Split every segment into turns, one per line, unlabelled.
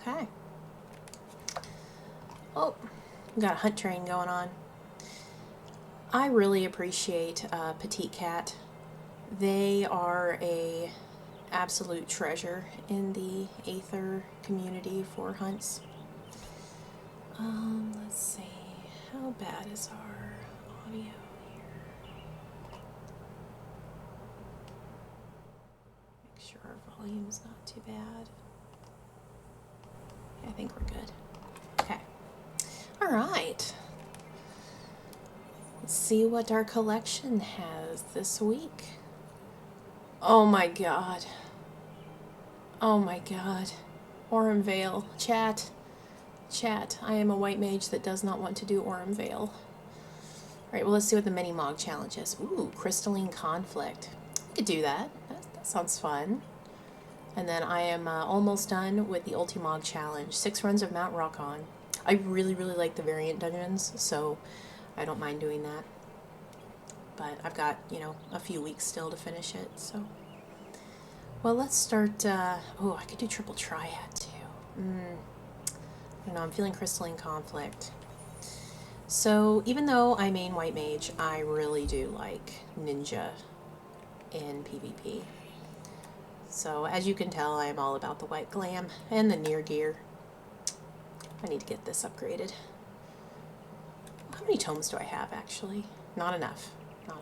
Okay. Oh, we got a hunt train going on. I really appreciate Petite Cat. They are a absolute treasure in the Aether community for hunts. Let's see. How bad is our audio here? Make sure our volume's not too bad. I think we're good. Okay. All right. Let's see what our collection has this week. Oh my god. Oh my god. Aurum Vale. Chat. Chat. I am a white mage that does not want to do Aurum Vale. Alright, well, let's see what the mini Mog challenge is. Ooh, Crystalline Conflict. We could do that. That sounds fun. And then I am almost done with the Ultimog challenge. 6 runs of Mount Rockon. I really, really like the variant dungeons, so I don't mind doing that. But I've got, you know, a few weeks still to finish it, so. Well, let's start, oh, I could do Triple Triad, too. I don't know, I'm feeling Crystalline Conflict. So, even though I main White Mage, I really do like Ninja in PvP. So, as you can tell, I am all about the white glam and the near gear. I need to get this upgraded. How many tomes do I have, actually? Not enough. Not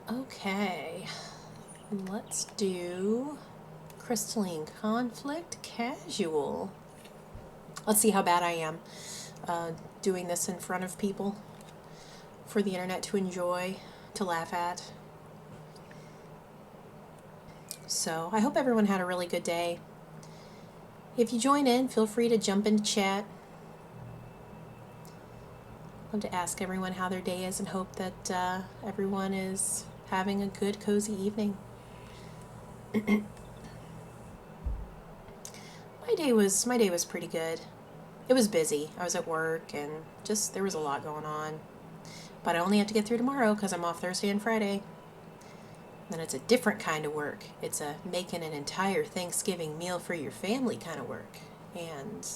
enough. Okay. Let's do Crystalline Conflict Casual. Let's see how bad I am doing this in front of people for the internet to enjoy, to laugh at. So I hope everyone had a really good day. If you join in, feel free to jump into chat. I'd love to ask everyone how their day is and hope that everyone is having a good, cozy evening. My day was pretty good. It was busy. I was at work and just there was a lot going on. But I only have to get through tomorrow because I'm off Thursday and Friday. Then it's a different kind of work. It's a making an entire Thanksgiving meal for your family kind of work. And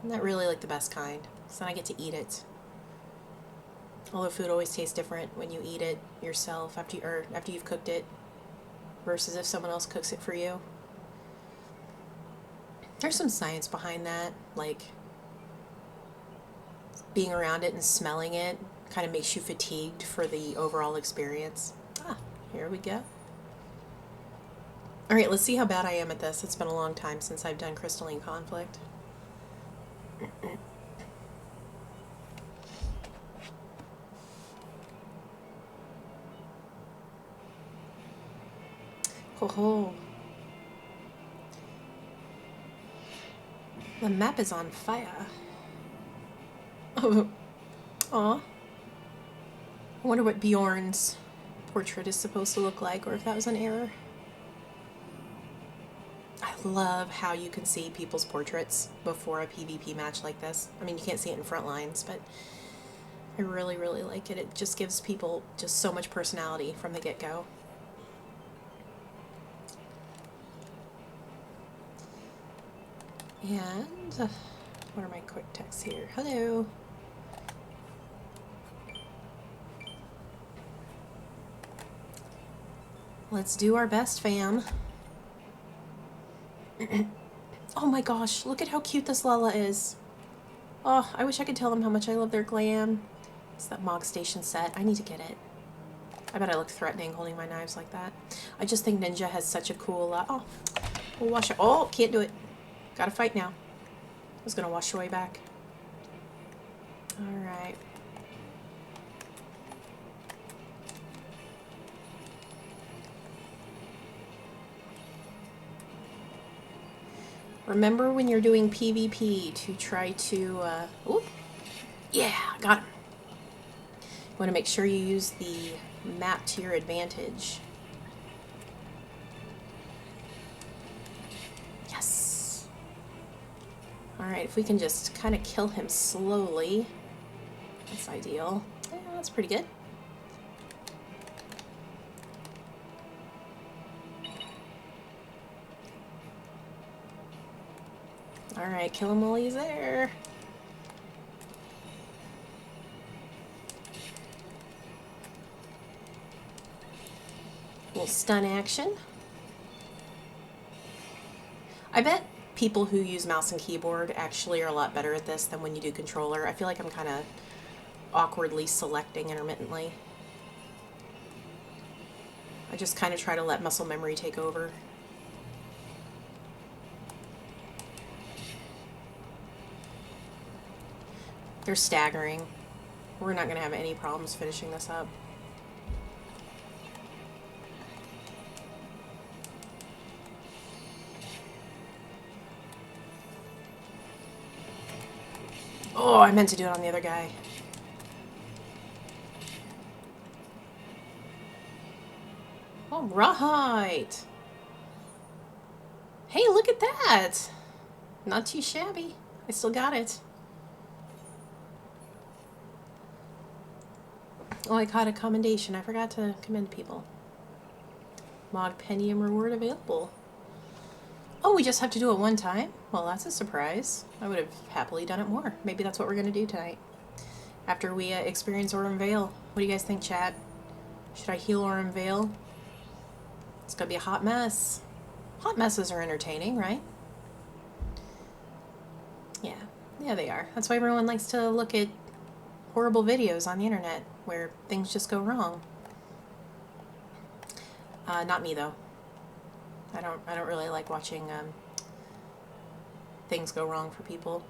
I'm not really like the best kind. So then I get to eat it. Although food always tastes different when you eat it yourself after you've cooked it versus if someone else cooks it for you. There's some science behind that, like being around it and smelling it kind of makes you fatigued for the overall experience. Ah, here we go. Alright, let's see how bad I am at this. It's been a long time since I've done Crystalline Conflict. Ho ho. The map is on fire. Oh. Aw. I wonder what Bjorn's portrait is supposed to look like, or if that was an error. I love how you can see people's portraits before a PvP match like this. I mean, you can't see it in front lines, but I really, really like it. It just gives people just so much personality from the get-go. And what are my quick texts here? Hello. Let's do our best, fam. Oh my gosh, look at how cute this Lala is. Oh, I wish I could tell them how much I love their glam. It's that Mog Station set. I need to get it. I bet I look threatening holding my knives like that. I just think Ninja has such a cool, oh, we'll wash it. Oh, can't do it. Gotta fight now. I was gonna wash away back. Alright. Remember when you're doing PvP to try to, oop, yeah, got him. You want to make sure you use the map to your advantage. Yes. Alright, if we can just kind of kill him slowly, that's ideal. Yeah, that's pretty good. Alright, kill him while he's there. Little stun action. I bet people who use mouse and keyboard actually are a lot better at this than when you do controller. I feel like I'm kind of awkwardly selecting intermittently. I just kind of try to let muscle memory take over. They're staggering. We're not going to have any problems finishing this up. Oh, I meant to do it on the other guy. All right. Hey, look at that. Not too shabby. I still got it. Oh, I caught a commendation. I forgot to commend people. Mogtome reward available. Oh, we just have to do it one time? Well, that's a surprise. I would have happily done it more. Maybe that's what we're going to do tonight. After we experience Aurum Vale. What do you guys think, chat? Should I heal Aurum Vale? It's going to be a hot mess. Hot messes are entertaining, right? Yeah. Yeah, they are. That's why everyone likes to look at horrible videos on the internet where things just go wrong. Not me, though. I don't really like watching things go wrong for people.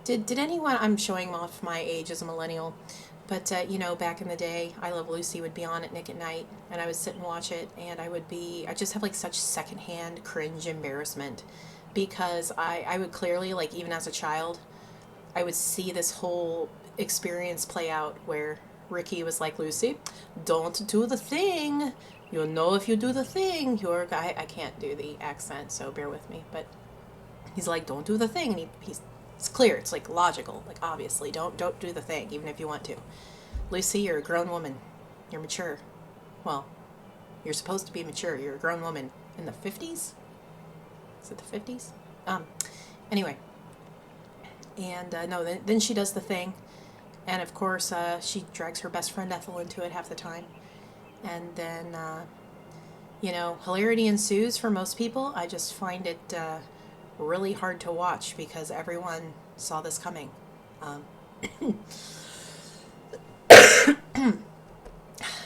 Did anyone, I'm showing off my age as a millennial, but you know, back in the day, I Love Lucy would be on at Nick at Night, and I would sit and watch it, and I just have like such secondhand cringe embarrassment, because I would clearly, like, even as a child, I would see this whole experience play out where Ricky was like, Lucy, don't do the thing. You'll know if you do the thing. You're a guy. I can't do the accent, so bear with me. But he's like, don't do the thing. And it's clear. It's like logical. Like, obviously, don't do the thing, even if you want to. Lucy, you're a grown woman. You're mature. Well, you're supposed to be mature. You're a grown woman in the 50s? Is it the 50s? Anyway. And, no, then she does the thing. And, of course, she drags her best friend Ethel into it half the time. And then, you know, hilarity ensues for most people. I just find it really hard to watch because everyone saw this coming.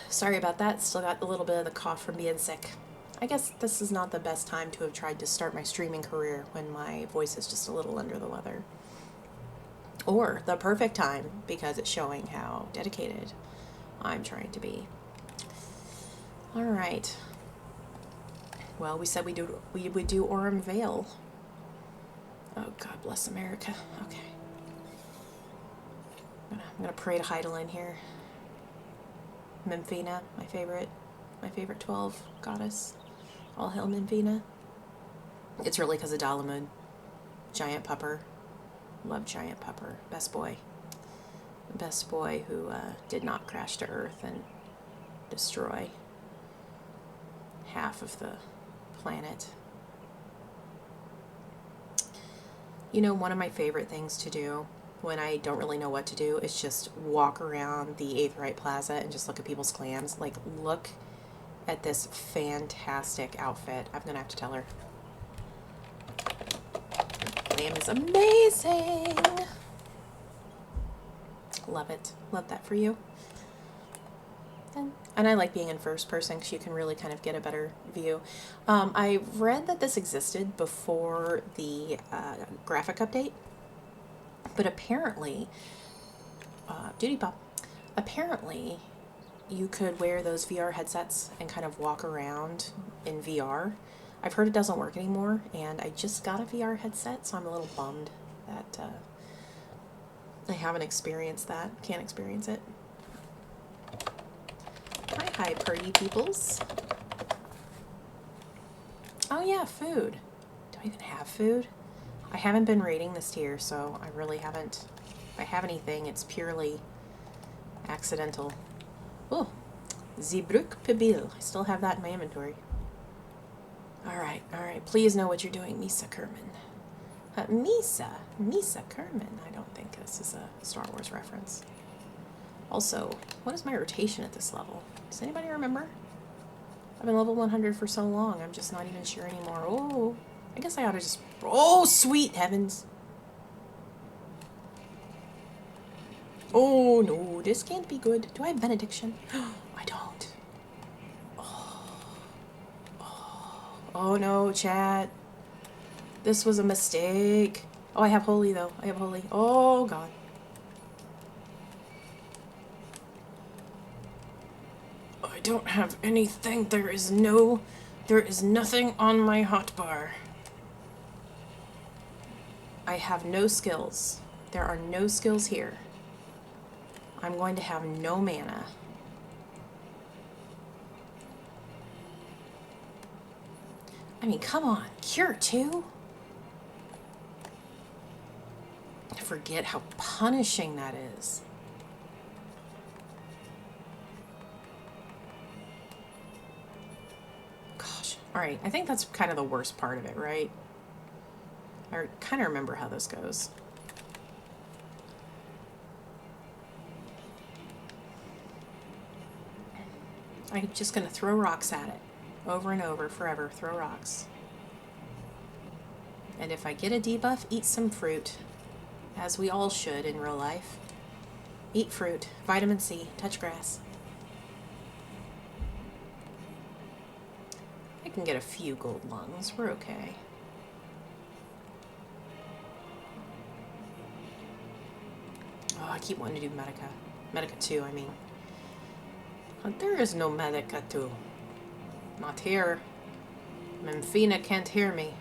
Sorry about that. Still got a little bit of the cough from being sick. I guess this is not the best time to have tried to start my streaming career when my voice is just a little under the weather. Or the perfect time because it's showing how dedicated I'm trying to be. All right. Well, we said we would do Aurum Vale. Oh, God bless America. Okay. I'm gonna pray to Heidelin here. Memphina, my favorite 12 goddess. All hail Memphina. It's really because of Dalamud. Giant pupper. Love giant pupper. Best boy. Best boy who did not crash to Earth and destroy half of the planet. You know, one of my favorite things to do when I don't really know what to do is just walk around the Aetheryte Plaza and just look at people's clans. Like, look at this fantastic outfit. I'm gonna have to tell her. Clan is amazing. Love it. Love that for you. And I like being in first person because you can really kind of get a better view. I read that this existed before the graphic update, but apparently, Duty Pop, apparently you could wear those VR headsets and kind of walk around in VR. I've heard it doesn't work anymore, and I just got a VR headset, so I'm a little bummed that I haven't experienced that, can't experience it. Hi, party peoples. Oh yeah, food. Do I even have food? I haven't been raiding this tier, so I really haven't. If I have anything, it's purely accidental. Oh, Zeebrück Pibil. I still have that in my inventory. Alright. Please know what you're doing, Misa Kerman. Misa Kerman. I don't think this is a Star Wars reference. Also, what is my rotation at this level? Does anybody remember? I've been level 100 for so long, I'm just not even sure anymore. Oh, I guess I ought to just... Oh, sweet heavens! Oh, no, this can't be good. Do I have benediction? I don't. Oh, no, chat. This was a mistake. Oh, I have holy, though. I have holy. Oh, God. I don't have anything. There is nothing on my hotbar. I have no skills. There are no skills here. I'm going to have no mana. I mean, come on. Cure 2? I forget how punishing that is. Gosh. Alright, I think that's kind of the worst part of it, right? I kind of remember how this goes. I'm just going to throw rocks at it. Over and over, forever. Throw rocks. And if I get a debuff, eat some fruit. As we all should in real life. Eat fruit. Vitamin C. Touch grass. I can get a few gold lungs. We're okay. Oh, I keep wanting to do Medica. Medica 2, I mean. But there is no Medica 2. Not here. Memphina can't hear me.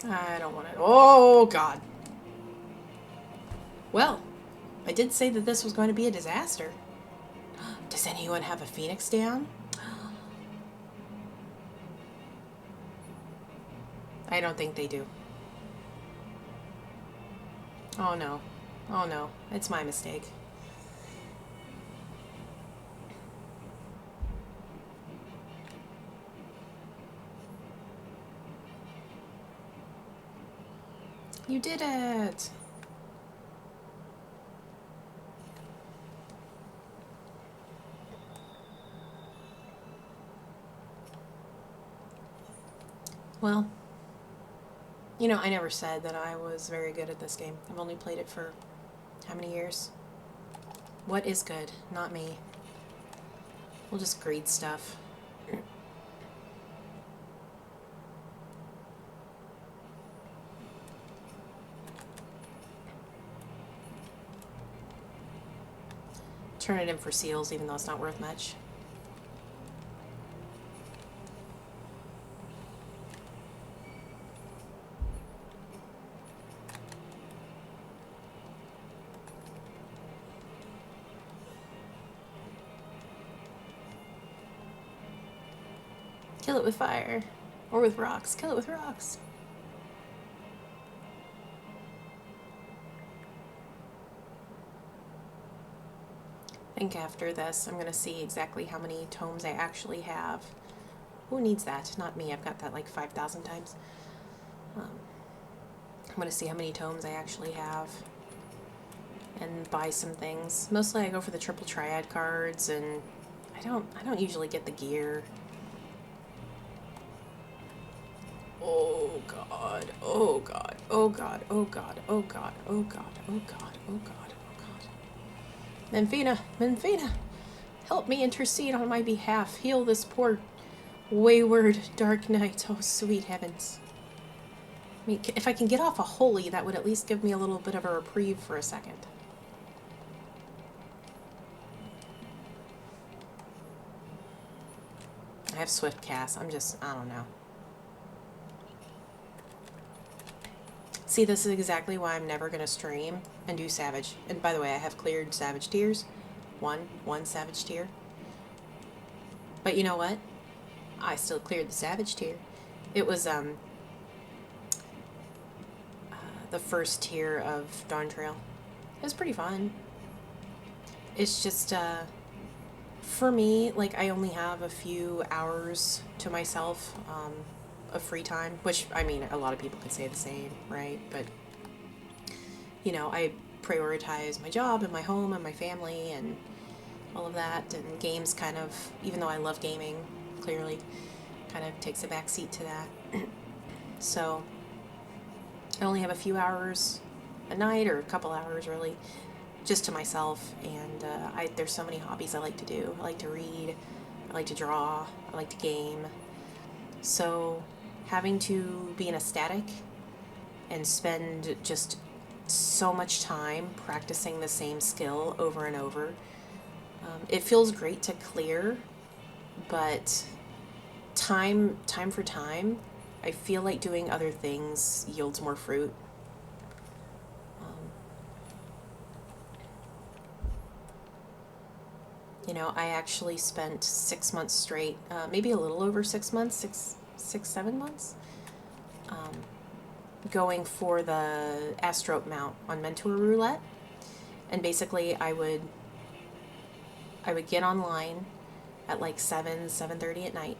I don't want to... Oh, God. Well, I did say that this was going to be a disaster. Does anyone have a Phoenix down? I don't think they do. Oh, no. Oh, no. It's my mistake. You did it! Well, you know, I never said that I was very good at this game. I've only played it for how many years? What is good? Not me. We'll just greed stuff. Turn it in for seals, even though it's not worth much. Kill it with fire. Or with rocks. Kill it with rocks. I think after this, I'm going to see exactly how many tomes I actually have. Who needs that? Not me. I've got that like 5,000 times. I'm going to see how many tomes I actually have. And buy some things. Mostly I go for the triple triad cards, and I don't usually get the gear. Oh God, oh God, oh God, oh God, oh God, oh God, oh God, oh God, oh God. Memphina, Memphina, help me intercede on my behalf. Heal this poor, wayward dark knight. Oh, sweet heavens. I mean, if I can get off a holy, that would at least give me a little bit of a reprieve for a second. I have swift cast. I don't know. See, this is exactly why I'm never going to stream and do Savage. And by the way, I have cleared Savage tiers. One Savage tier. But you know what? I still cleared the Savage tier. It was the first tier of Dawn Trail. It was pretty fun. It's just For me, like, I only have a few hours to myself of free time, which, I mean, a lot of people could say the same, right? But, you know, I prioritize my job and my home and my family and all of that, and games kind of, even though I love gaming, clearly, kind of takes a back seat to that. So, I only have a few hours a night, or a couple hours really, just to myself, and there's so many hobbies I like to do. I like to read, I like to draw, I like to game. So having to be in a static and spend just so much time practicing the same skill over and over, it feels great to clear, but time for time, I feel like doing other things yields more fruit. You know, I actually spent 6 months straight, maybe a little over 6 months, 7 months, um, going for the Astrope mount on Mentor Roulette. And basically, I would get online at like 7:30 at night,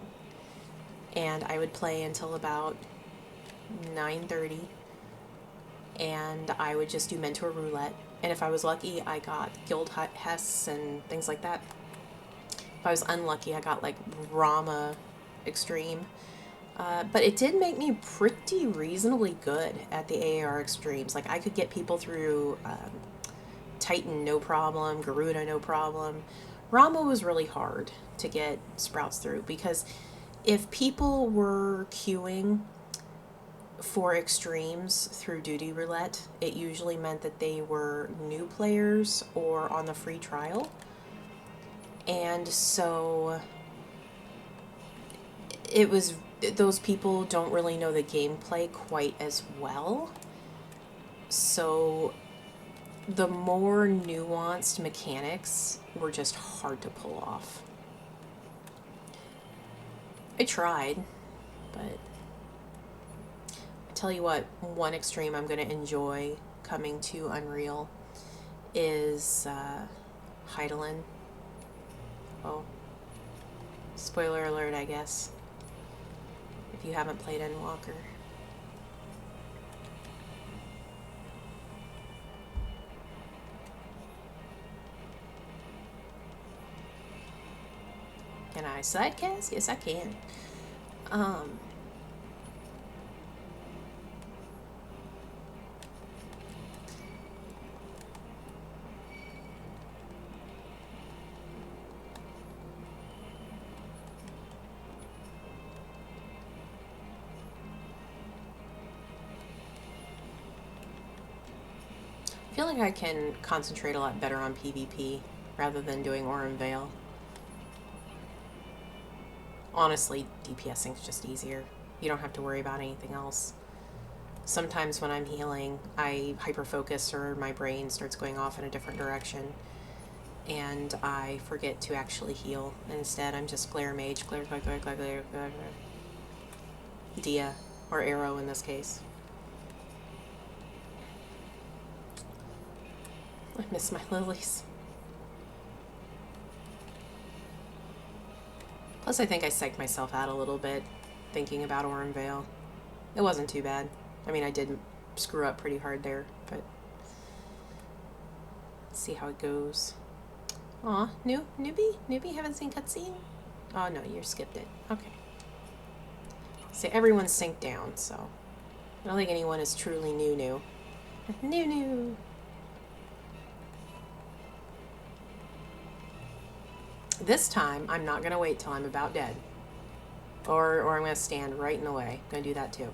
and I would play until about 9:30, and I would just do Mentor Roulette. And if I was lucky, I got Guild Hess and things like that. If I was unlucky, I got like Rama Extreme. But it did make me pretty reasonably good at the AAR Extremes. Like, I could get people through Titan no problem, Garuda no problem. Rama was really hard to get Sprouts through, because if people were queuing for Extremes through Duty Roulette, it usually meant that they were new players or on the free trial. And so it was, those people don't really know the gameplay quite as well. So the more nuanced mechanics were just hard to pull off. I tried, but I tell you what, one extreme I'm going to enjoy coming to Unreal is Heidelin. Oh, spoiler alert, I guess, if you haven't played Endwalker. Can I sidecast? Yes, I can. I feel like I can concentrate a lot better on PvP rather than doing Aurum Vale. Honestly, DPSing is just easier. You don't have to worry about anything else. Sometimes when I'm healing, I hyper-focus, or my brain starts going off in a different direction, and I forget to actually heal. And instead, I'm just glare mage, glare, Dia, or arrow in this case. I miss my lilies. Plus, I think I psyched myself out a little bit thinking about Aurum Vale. It wasn't too bad. I mean, I did screw up pretty hard there, but let's see how it goes. Aw, newbie, haven't seen cutscene? Oh no, you skipped it. Okay. See, everyone's synced down, so I don't think anyone is truly new. New. This time, I'm not gonna wait till I'm about dead, or I'm gonna stand right in the way. I'm gonna do that too.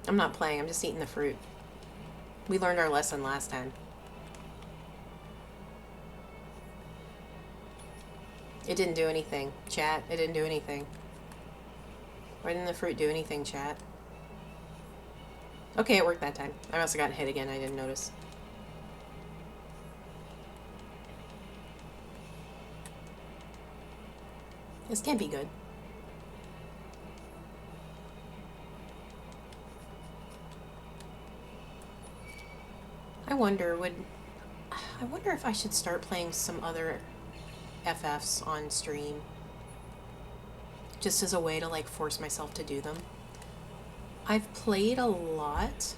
I'm not playing, I'm just eating the fruit. We learned our lesson last time. It didn't do anything. Chat, it didn't do anything. Why didn't the fruit do anything, chat? Okay, it worked that time. I must have gotten hit again, I didn't notice. This can't be good. wonder if I should start playing some other FFs on stream, just as a way to like force myself to do them. I've played a lot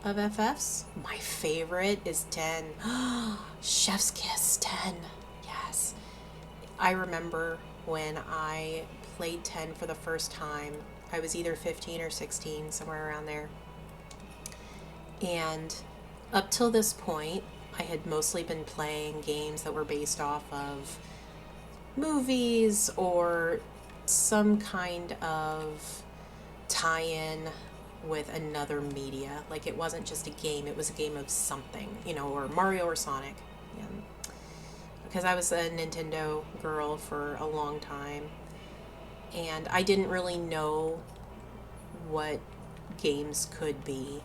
of FFs. My favorite is 10. Chef's Kiss 10. Yes. I remember when I played 10 for the first time. I was either 15 or 16, somewhere around there. And up till this point, I had mostly been playing games that were based off of movies or some kind of tie-in with another media. Like, it wasn't just a game, it was a game of something, you know, or Mario or Sonic. Yeah. Because I was a Nintendo girl for a long time, and I didn't really know what games could be,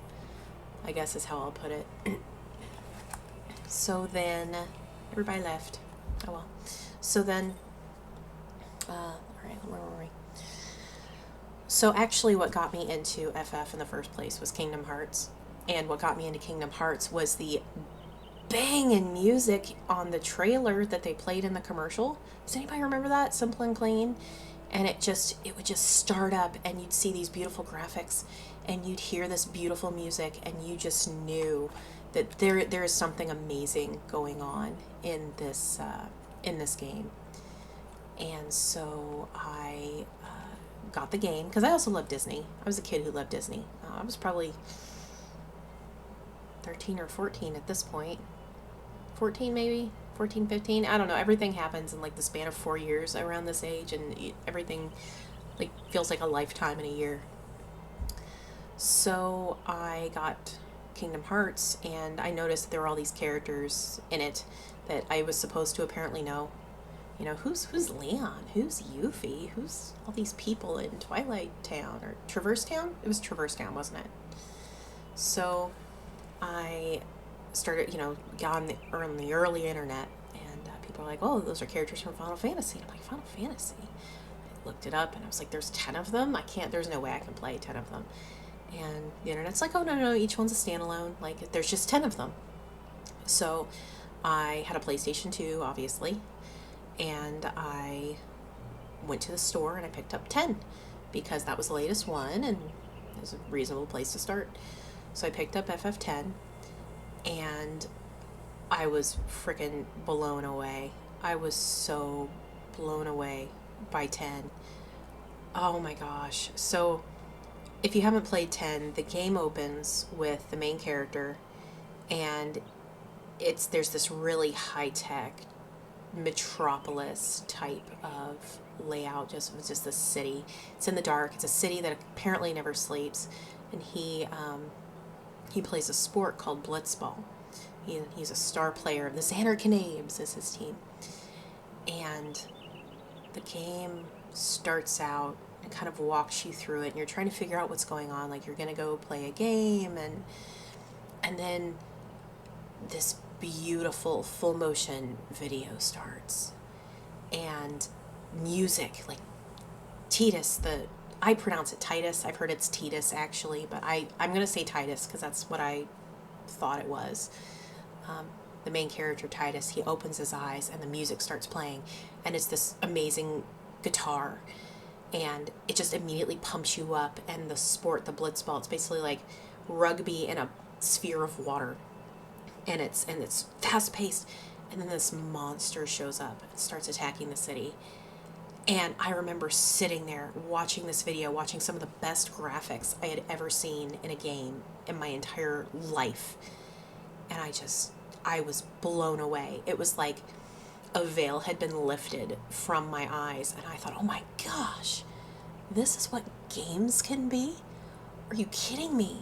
I guess is how I'll put it. So then, everybody left. Oh well. So then, alright, where were we? So actually what got me into FF in the first place was Kingdom Hearts. And what got me into Kingdom Hearts was the banging music on the trailer that they played in the commercial. Does anybody remember that? Simple and Clean? And it would just start up and you'd see these beautiful graphics and you'd hear this beautiful music and you just knew that there is something amazing going on in this game. And so I got the game because I also love Disney. I was a kid who loved Disney. I was probably 13 or 14 at this point. 14 maybe? 14, 15? I don't know. Everything happens in like the span of 4 years around this age, and everything like feels like a lifetime in a year. So I got Kingdom Hearts, and I noticed that there were all these characters in it that I was supposed to apparently know. You know, who's Leon? Who's Yuffie? Who's all these people in Twilight Town or Traverse Town? It was Traverse Town, wasn't it? So I started, you know, got on the early internet, and people are like, oh, those are characters from Final Fantasy. And I'm like, Final Fantasy? I looked it up, and I was like, there's 10 of them? There's no way I can play 10 of them. And the internet's like, oh, no, each one's a standalone. Like, there's just 10 of them. So I had a PlayStation 2, obviously, and I went to the store and I picked up 10 because that was the latest one and it was a reasonable place to start. So I picked up FF10 and I was freaking blown away. I was so blown away by 10. Oh my gosh. So if you haven't played 10, the game opens with the main character and there's this really high-tech metropolis type of layout. It's just this city. It's in the dark. It's a city that apparently never sleeps, and he plays a sport called blitzball. He's a star player. The Xander Canabes is his team, and the game starts out and kind of walks you through it, and you're trying to figure out what's going on. Like, you're gonna go play a game, and then this beautiful full motion video starts and music, like Titus, I pronounce it Titus. I've heard it's Titus actually, but I'm gonna say Titus because that's what I thought it was. The main character Titus, he opens his eyes and the music starts playing, and it's this amazing guitar, and it just immediately pumps you up. And the sport, the blitzball, it's basically like rugby in a sphere of water. And it's fast paced, and then this monster shows up and starts attacking the city. And I remember sitting there watching this video, watching some of the best graphics I had ever seen in a game in my entire life. And I was blown away. It was like a veil had been lifted from my eyes, and I thought, oh my gosh, this is what games can be? Are you kidding me?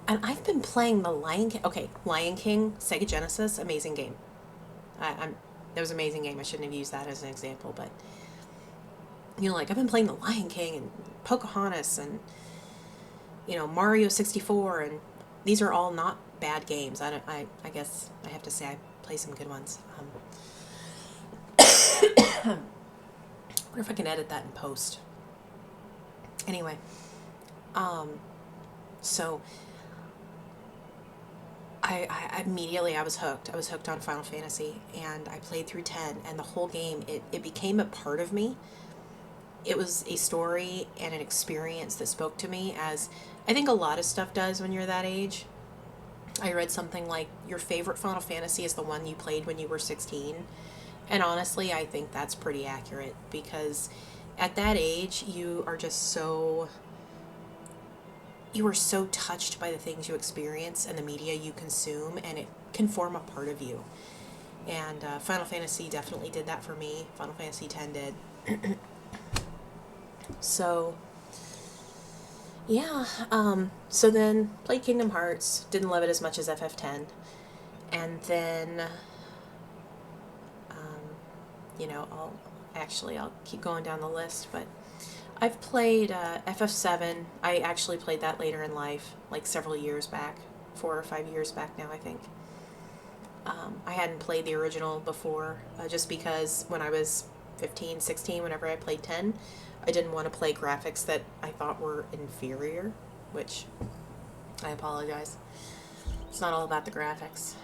And I've been playing the Lion King. Okay, Lion King, Sega Genesis, amazing game. That was an amazing game. I shouldn't have used that as an example, but you know, like, I've been playing the Lion King and Pocahontas and, you know, Mario 64, and these are all not bad games. I guess I have to say I play some good ones. I wonder if I can edit that in post. Anyway, so I immediately I was hooked. I was hooked on Final Fantasy, and I played through 10, and the whole game, it became a part of me. It was a story and an experience that spoke to me, as I think a lot of stuff does when you're that age. I read something like your favorite Final Fantasy is the one you played when you were 16. And honestly, I think that's pretty accurate, because at that age, you are so touched by the things you experience and the media you consume, and it can form a part of you. And Final Fantasy definitely did that for me. Final Fantasy X did. So, yeah. So then played Kingdom Hearts. Didn't love it as much as FF10. And then, I'll keep going down the list, but I've played FF7. I actually played that later in life, like several years back, 4 or 5 years back now, I think. I hadn't played the original before, just because when I was 15, 16, whenever I played 10, I didn't want to play graphics that I thought were inferior, which I apologize. It's not all about the graphics.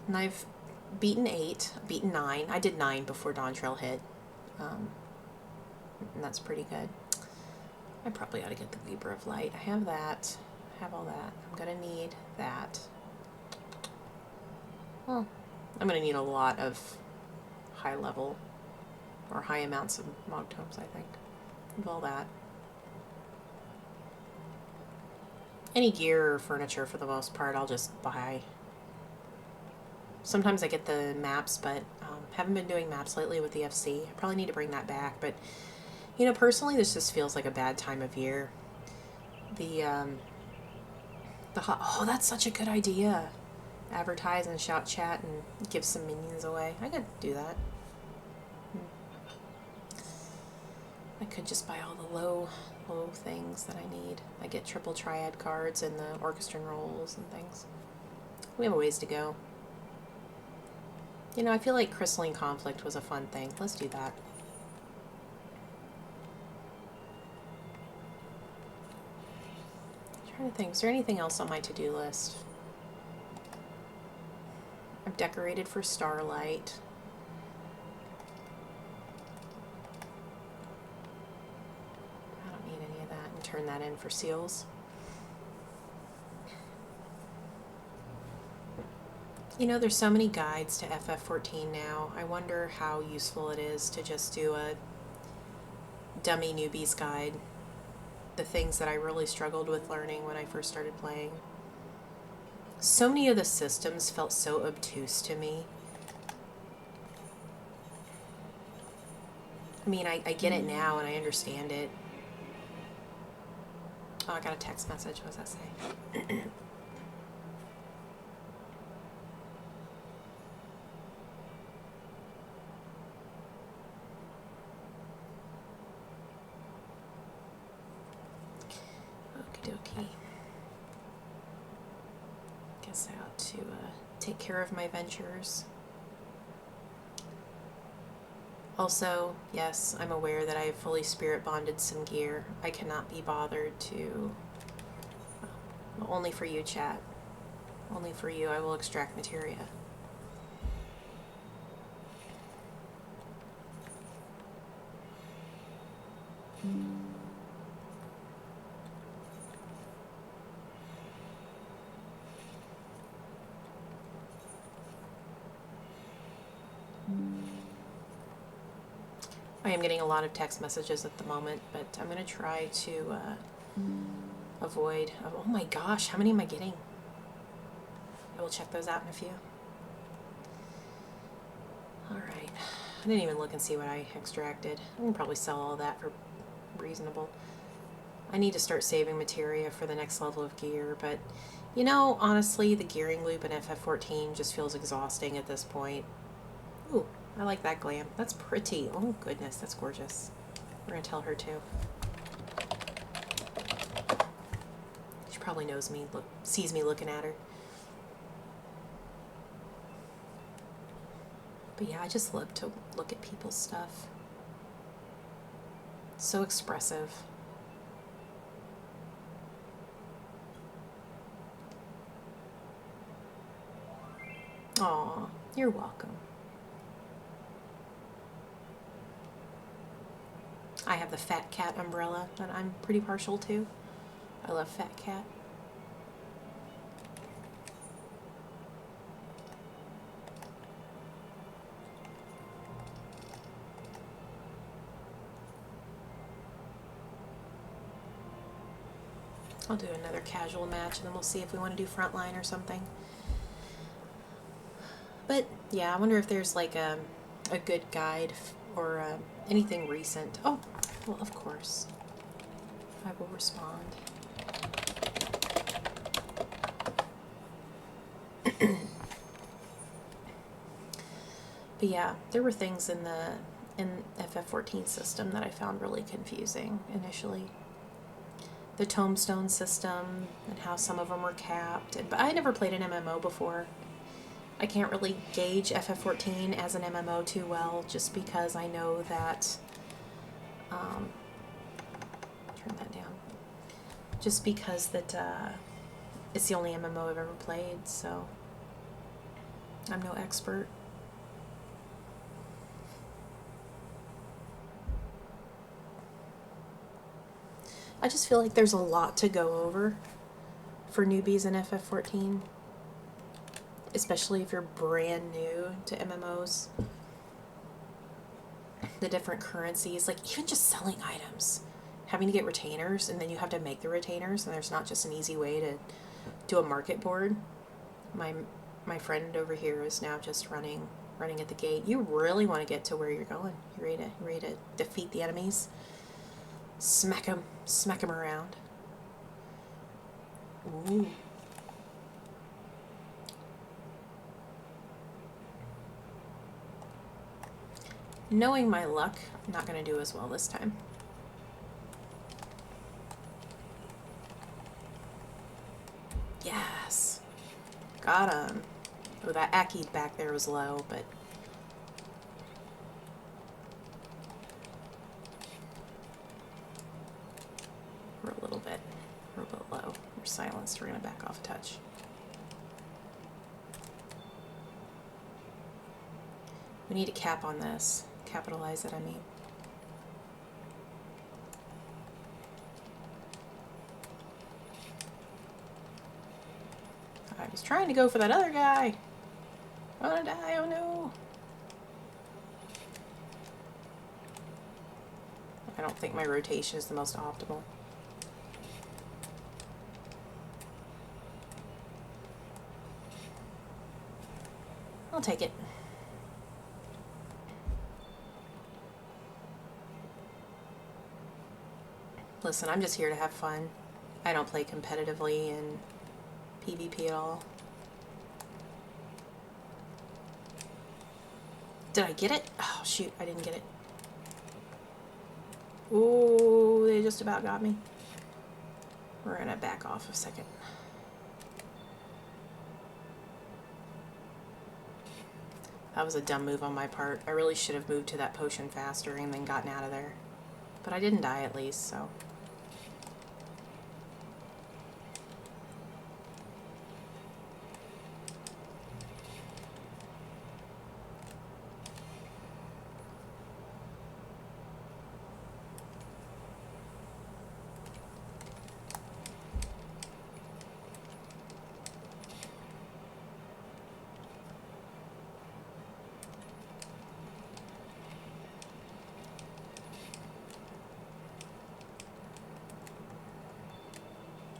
And I've beaten 8, beaten 9. I did 9 before Dawn Trail hit. And that's pretty good. I probably ought to get the Weaver of Light. I have that. I have all that. I'm going to need that. Well, I'm going to need a lot of high level or high amounts of Mogtomes, I think. Of all that. Any gear or furniture, for the most part, I'll just buy. Sometimes I get the maps, but haven't been doing maps lately with the FC. I probably need to bring that back, but personally, this just feels like a bad time of year. Oh, that's such a good idea. Advertise and shout chat and give some minions away. I could do that. I could just buy all the low things that I need. I get triple triad cards and the orchestral rolls and things. We have a ways to go. I feel like Crystalline Conflict was a fun thing. Let's do that. I'm trying to think, is there anything else on my to-do list? I've decorated for Starlight. I don't need any of that, and turn that in for seals. There's so many guides to FF14 now. I wonder how useful it is to just do a dummy newbies guide. The things that I really struggled with learning when I first started playing. So many of the systems felt so obtuse to me. I mean, I get it now and I understand it. Oh, I got a text message. What does that say? Okie. Guess I ought to take care of my ventures. Also, yes, I'm aware that I have fully spirit bonded some gear. I cannot be bothered to... only for you, chat. Only for you, I will extract materia. I am getting a lot of text messages at the moment, but I'm going to try to avoid... Oh my gosh, how many am I getting? I will check those out in a few. Alright. I didn't even look and see what I extracted. I can probably sell all that for reasonable. I need to start saving materia for the next level of gear, but honestly, the gearing loop in FF14 just feels exhausting at this point. Ooh, I like that glam. That's pretty. Oh goodness, that's gorgeous. We're gonna tell her too. She probably knows me, sees me looking at her. But yeah, I just love to look at people's stuff. It's so expressive. Aw, you're welcome. I have the Fat Cat umbrella that I'm pretty partial to. I love Fat Cat. I'll do another casual match and then we'll see if we want to do frontline or something. But yeah, I wonder if there's like a good guide or anything recent. Oh, well, of course. I will respond. But yeah, there were things in the FF14 system that I found really confusing initially. The tombstone system and how some of them were capped. But I never played an MMO before. I can't really gauge FF14 as an MMO too well, just because I know that, turn that down, just because that it's the only MMO I've ever played, so I'm no expert. I just feel like there's a lot to go over for newbies in FF14. Especially if you're brand new to MMOs. The different currencies, like even just selling items. Having to get retainers, and then you have to make the retainers, and there's not just an easy way to do a market board. My friend over here is now just running at the gate. You really want to get to where you're going. You're ready to defeat the enemies. Smack them around. Ooh. Knowing my luck, I'm not going to do as well this time. Yes. Got him. Oh, that Aki back there was low, but... We're a little bit low. We're silenced. We're going to back off a touch. We need a cap on this. Capitalize it, I mean. I was trying to go for that other guy. I'm gonna die, oh no. I don't think my rotation is the most optimal. I'll take it. Listen, I'm just here to have fun. I don't play competitively in PvP at all. Did I get it? Oh, shoot, I didn't get it. Ooh, they just about got me. We're gonna back off a second. That was a dumb move on my part. I really should have moved to that potion faster and then gotten out of there. But I didn't die at least, so...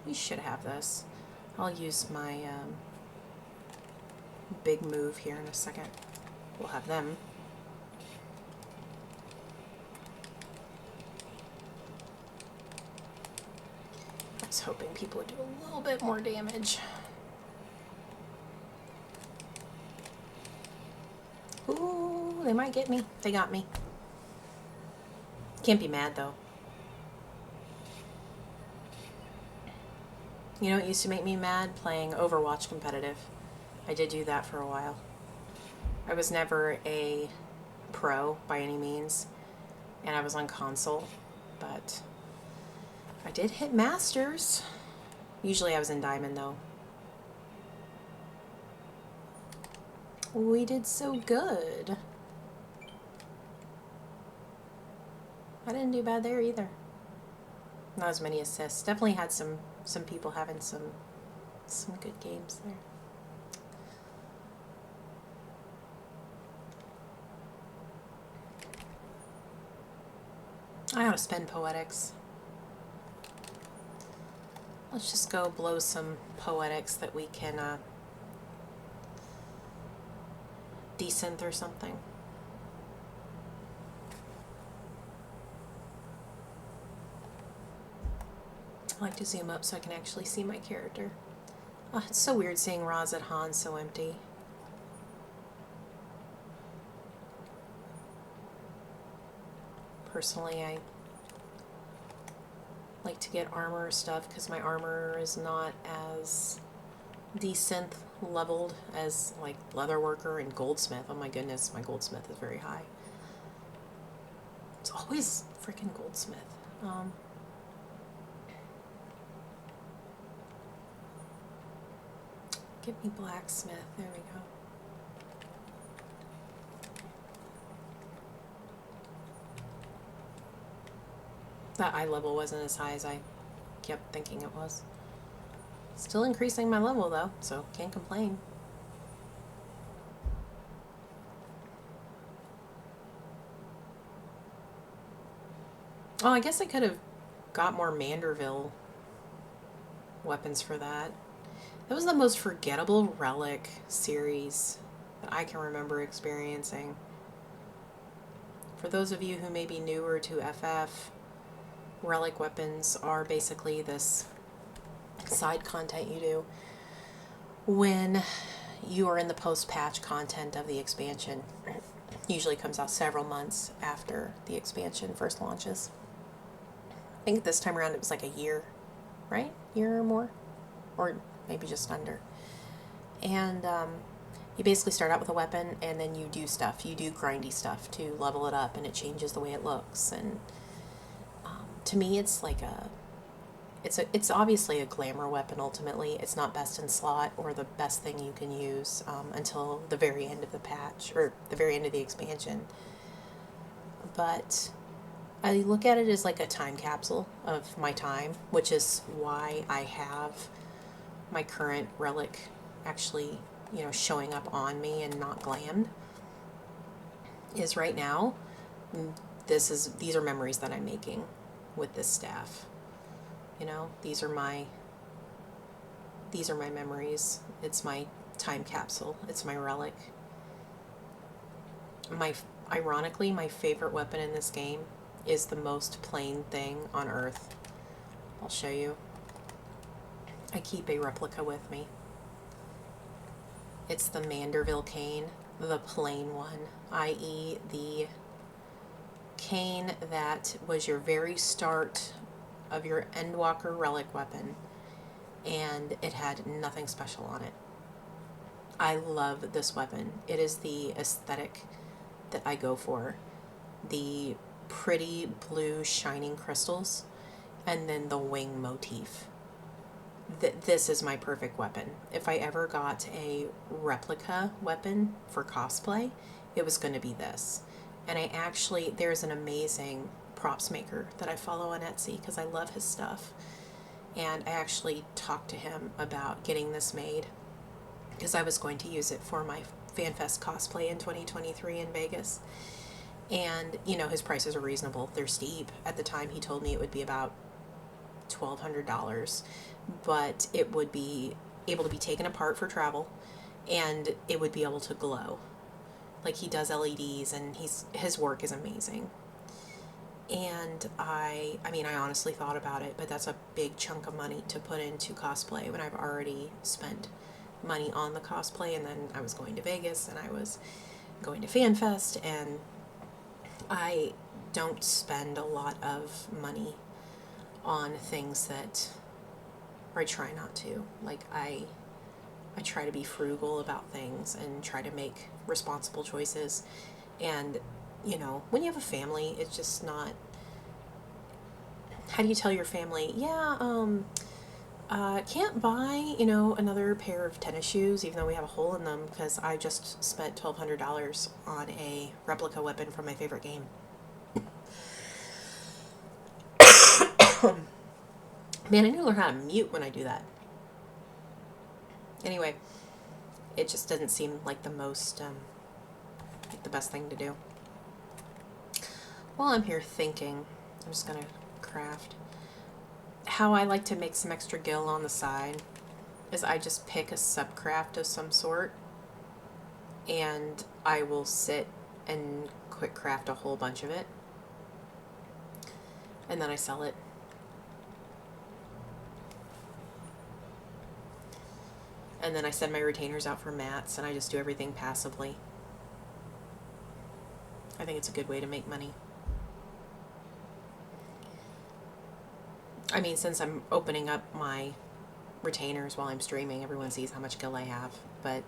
We should have this. I'll use my big move here in a second. We'll have them. I was hoping people would do a little bit more damage. Ooh, they might get me. They got me. Can't be mad though. You know, it used to make me mad playing Overwatch competitive. I did do that for a while. I was never a pro by any means, and I was on console, but I did hit Masters. Usually I was in Diamond though. We did so good. I didn't do bad there either. Not as many assists. Definitely had some people having some good games there. I ought to spend poetics. Let's just go blow some poetics that we can desynth or something. I like to zoom up so I can actually see my character. Oh, it's so weird seeing Raz at Han so empty. Personally, I like to get armor stuff because my armor is not as desynth leveled as like leatherworker and goldsmith. Oh my goodness, my goldsmith is very high. It's always freaking goldsmith. Give me blacksmith. There we go. That eye level wasn't as high as I kept thinking it was. Still increasing my level though, so can't complain. Oh, I guess I could have got more Manderville weapons for that. That was the most forgettable relic series that I can remember experiencing. For those of you who may be newer to FF, relic weapons are basically this side content you do when you are in the post-patch content of the expansion. Usually comes out several months after the expansion first launches. I think this time around it was like a year, right? Year or more? Or maybe just under. And you basically start out with a weapon and then you do stuff. You do grindy stuff to level it up and it changes the way it looks. And to me it's like it's obviously a glamour weapon ultimately. It's not best in slot or the best thing you can use until the very end of the patch or the very end of the expansion. But I look at it as like a time capsule of my time, which is why I have my current relic actually, you know, showing up on me and not glammed. Is right now, these are memories that I'm making with this staff. You know, these are my memories. It's my time capsule. It's my relic. Ironically, my favorite weapon in this game is the most plain thing on earth. I'll show you. I keep a replica with me. It's the Manderville cane, the plain one, i.e. the cane that was your very start of your Endwalker relic weapon, and it had nothing special on it. I love this weapon. It is the aesthetic that I go for. The pretty blue shining crystals, and then the wing motif. This is my perfect weapon. If I ever got a replica weapon for cosplay, it was going to be this. And there's an amazing props maker that I follow on Etsy because I love his stuff. And I actually talked to him about getting this made because I was going to use it for my FanFest cosplay in 2023 in Vegas. And, you know, his prices are reasonable. They're steep. At the time, he told me it would be about $1,200, but it would be able to be taken apart for travel, and it would be able to glow. Like, he does LEDs, and his work is amazing. And I honestly thought about it, but that's a big chunk of money to put into cosplay when I've already spent money on the cosplay, and then I was going to Vegas, and I was going to FanFest, and I don't spend a lot of money on things that, or I try not to. Like, I try to be frugal about things and try to make responsible choices. And, you know, when you have a family, it's just not, how do you tell your family, yeah, Can't buy, you know, another pair of tennis shoes, even though we have a hole in them, because I just spent $1,200 on a replica weapon from my favorite game. Man, I need to learn how to mute when I do that. Anyway, it just doesn't seem like the most, like the best thing to do. While I'm here thinking, I'm just gonna craft. How I like to make some extra gil on the side is I just pick a subcraft of some sort and I will sit and quick craft a whole bunch of it and then I sell it. And then I send my retainers out for mats and I just do everything passively. I think it's a good way to make money. I mean, since I'm opening up my retainers while I'm streaming, everyone sees how much gil I have, but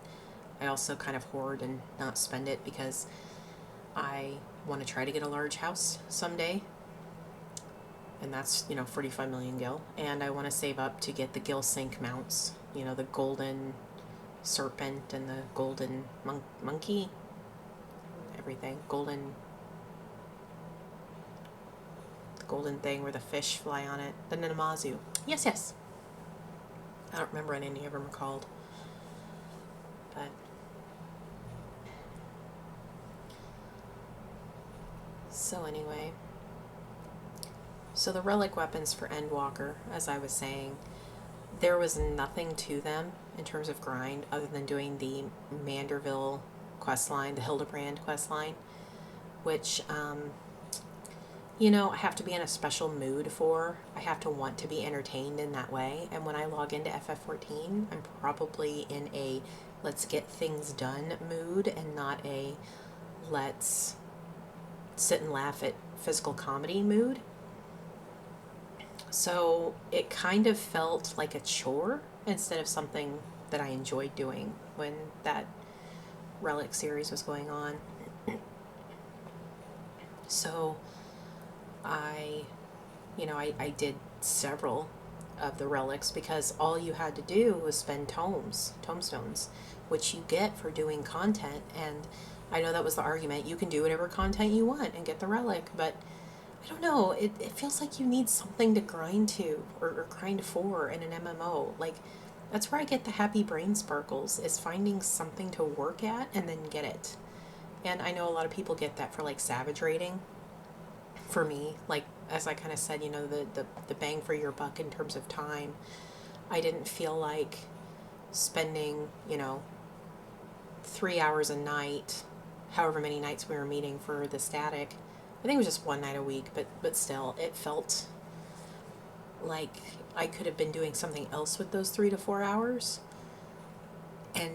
I also kind of hoard and not spend it because I want to try to get a large house someday, and that's, you know, 45 million gil, and I want to save up to get the gil sink mounts, you know, the golden serpent and the golden monkey, everything, golden thing where the fish fly on it, the Namazu. Yes. I don't remember what any of them are called. But so anyway. So the relic weapons for Endwalker, as I was saying, there was nothing to them in terms of grind other than doing the Manderville questline, the Hildebrand questline, which you know, I have to be in a special mood for. I have to want to be entertained in that way. And when I log into FF14, I'm probably in a let's get things done mood and not a let's sit and laugh at physical comedy mood. So it kind of felt like a chore instead of something that I enjoyed doing when that Relic series was going on. So I did several of the relics because all you had to do was spend tomestones, which you get for doing content. And I know that was the argument. You can do whatever content you want and get the relic, but I don't know. It feels like you need something to grind to or grind for in an MMO. Like, that's where I get the happy brain sparkles, is finding something to work at and then get it. And I know a lot of people get that for like Savage raiding. For me, like, as I kind of said, you know, the bang for your buck in terms of time, I didn't feel like spending, you know, 3 hours a night, however many nights we were meeting for the static. I think it was just one night a week, but still, it felt like I could have been doing something else with those 3 to 4 hours and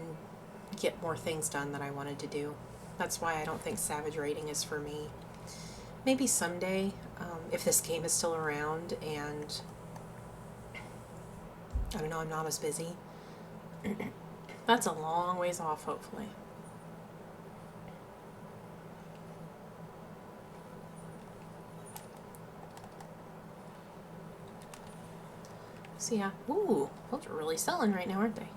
get more things done that I wanted to do. That's why I don't think Savage raiding is for me. Maybe someday, if this game is still around and, I don't know, I'm not as busy. That's a long ways off, hopefully. So yeah, ooh, those are really selling right now, aren't they?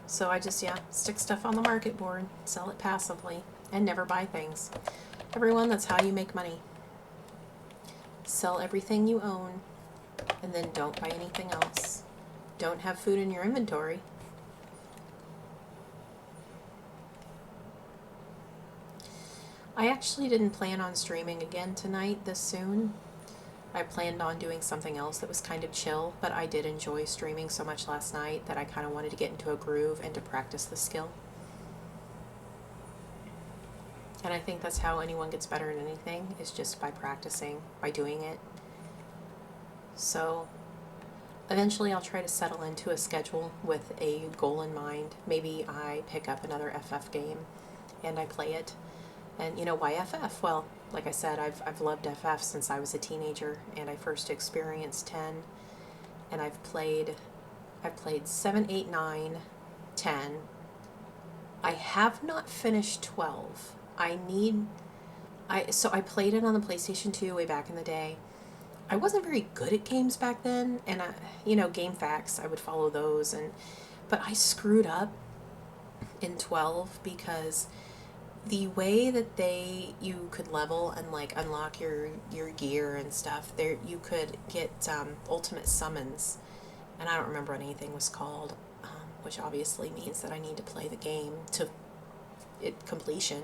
So I just, stick stuff on the market board, sell it passively, and never buy things. Everyone, that's how you make money. Sell everything you own, and then don't buy anything else. Don't have food in your inventory. I actually didn't plan on streaming again tonight this soon. I planned on doing something else that was kind of chill, but I did enjoy streaming so much last night that I kind of wanted to get into a groove and to practice the skill. And I think that's how anyone gets better at anything, is just by practicing, by doing it. So eventually I'll try to settle into a schedule with a goal in mind. Maybe I pick up another FF game and I play it. And you know, why FF? Well, like I said, I've loved FF since I was a teenager and I first experienced 10. And I've played 7, 8, 9, 10. I have not finished 12. So I played it on the PlayStation 2 way back in the day. I wasn't very good at games back then, and game facts, I would follow those, but I screwed up in 12 because the way that you could level and like unlock your gear and stuff, there you could get ultimate summons, and I don't remember what anything was called, which obviously means that I need to play the game to completion.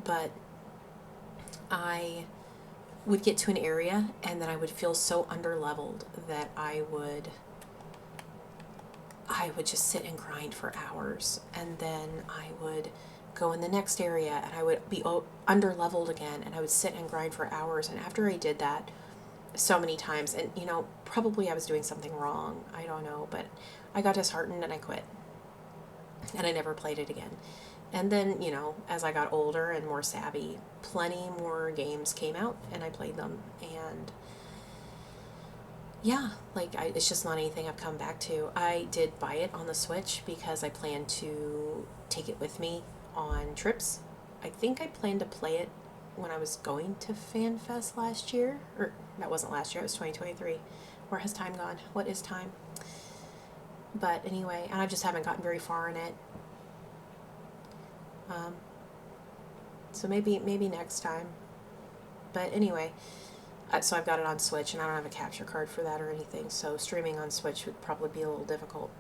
But I would get to an area and then I would feel so underleveled that I would just sit and grind for hours, and then I would go in the next area and I would be underleveled again, and I would sit and grind for hours. And after I did that so many times, and probably I was doing something wrong, I don't know, but I got disheartened and I quit, and I never played it again. And then, as I got older and more savvy, plenty more games came out and I played them. And yeah, it's just not anything I've come back to. I did buy it on the Switch because I plan to take it with me on trips. I think I planned to play it when I was going to FanFest last year. Or, that wasn't last year, it was 2023. Where has time gone? What is time? But anyway, and I just haven't gotten very far in it. So maybe next time. But anyway, so I've got it on Switch, and I don't have a capture card for that or anything, so streaming on Switch would probably be a little difficult.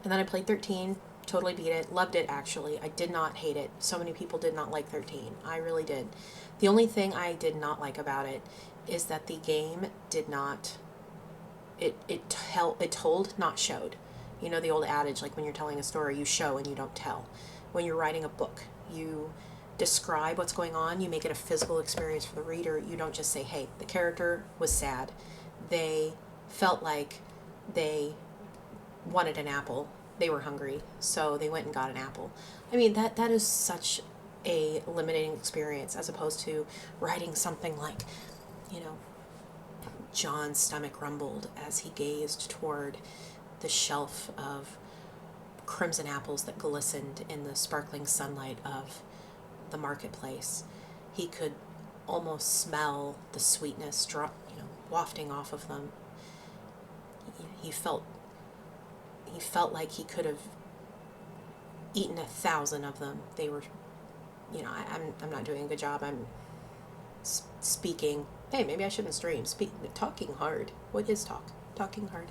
And then I played 13, totally beat it, loved it actually. I did not hate it. So many people did not like 13. I really did. The only thing I did not like about it is that the game did not, it told, not showed. You know the old adage, like when you're telling a story, you show and you don't tell. When you're writing a book, you describe what's going on, you make it a physical experience for the reader. You don't just say, hey, the character was sad. They felt like they wanted an apple. They were hungry, so they went and got an apple. I mean, that is such a limiting experience, as opposed to writing something like, John's stomach rumbled as he gazed toward the shelf of crimson apples that glistened in the sparkling sunlight of the marketplace. He could almost smell the sweetness wafting off of them. He felt like he could have eaten 1,000 of them. They were, I'm not doing a good job. I'm speaking. Hey, maybe I shouldn't stream. Talking hard. What is talk? Talking hard.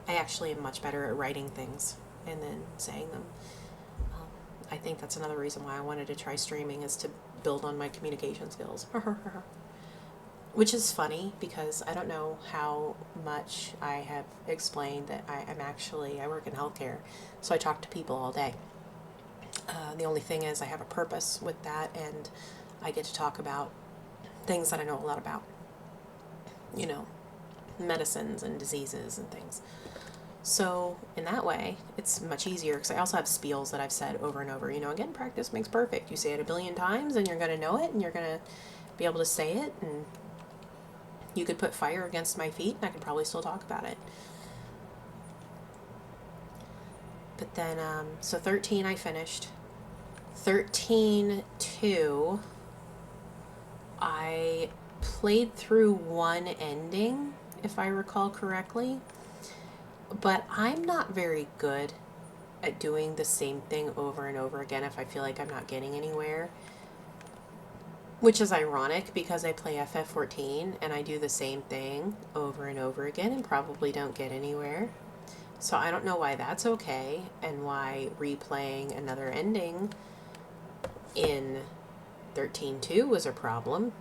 I actually am much better at writing things and then saying them. I think that's another reason why I wanted to try streaming, is to build on my communication skills. Which is funny because I don't know how much I have explained that I work in healthcare, so I talk to people all day. The only thing is I have a purpose with that, and I get to talk about things that I know a lot about. Medicines and diseases and things. So in that way, it's much easier, because I also have spiels that I've said over and over. Again, practice makes perfect. You say it 1,000,000,000 times and you're going to know it, and you're going to be able to say it, and you could put fire against my feet and I could probably still talk about it. But then, so 13 I finished. 13-2, I played through one ending, if I recall correctly. But I'm not very good at doing the same thing over and over again if I feel like I'm not getting anywhere. Which is ironic, because I play FF14 and I do the same thing over and over again and probably don't get anywhere. So I don't know why that's okay, and why replaying another ending in 13-2 was a problem.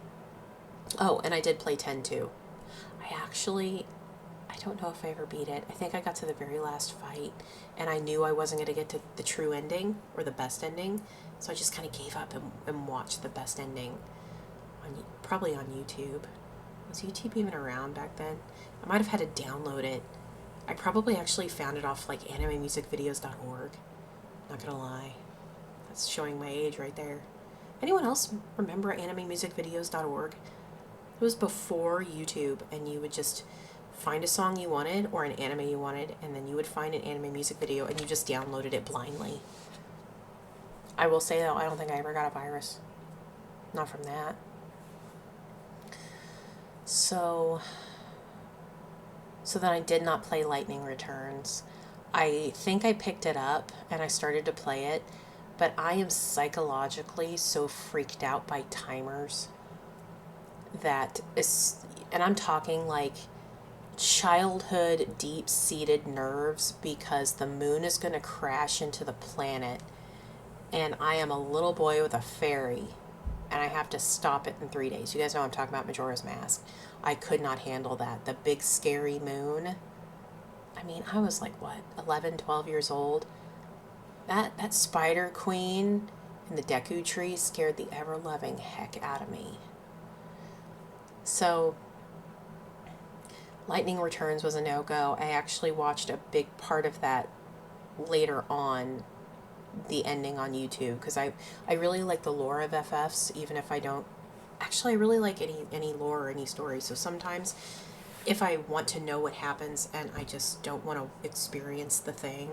Oh, and I did play 10-2. I don't know if I ever beat it. I think I got to the very last fight, and I knew I wasn't going to get to the true ending, or the best ending, so I just kind of gave up and watched the best ending, probably on YouTube. Was YouTube even around back then? I might have had to download it. I probably actually found it off like animemusicvideos.org. Not gonna lie. That's showing my age right there. Anyone else remember animemusicvideos.org? It was before YouTube, and you would just find a song you wanted or an anime you wanted, and then you would find an anime music video and you just downloaded it blindly. I will say though, I don't think I ever got a virus. Not from that. So then I did not play Lightning Returns. I think I picked it up and I started to play it, but I am psychologically so freaked out by timers that is, and I'm talking like childhood deep-seated nerves, because the moon is going to crash into the planet and I am a little boy with a fairy and I have to stop it in 3 days. You guys know I'm talking about Majora's Mask. I could not handle that. The big scary moon. I mean, I was like, what, 11, 12 years old? That spider queen in the Deku tree scared the ever-loving heck out of me. So Lightning Returns was a no-go. I actually watched a big part of that later on, the ending on YouTube, because I really like the lore of FFs, even if I don't. Actually, I really like any lore or any story. So sometimes if I want to know what happens and I just don't want to experience the thing,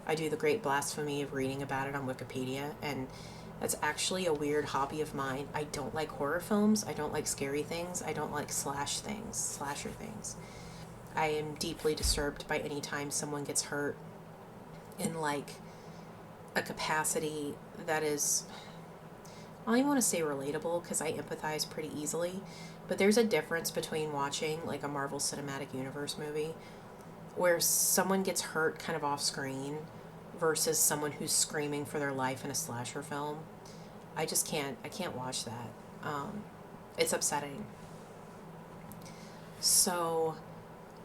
I do the great blasphemy of reading about it on Wikipedia, and that's actually a weird hobby of mine. I don't like horror films. I don't like scary things. I don't like slasher things. I am deeply disturbed by any time someone gets hurt in like a capacity that is, I don't even want to say relatable, because I empathize pretty easily, but there's a difference between watching like a Marvel Cinematic Universe movie where someone gets hurt kind of off screen versus someone who's screaming for their life in a slasher film. I can't watch that. It's upsetting. So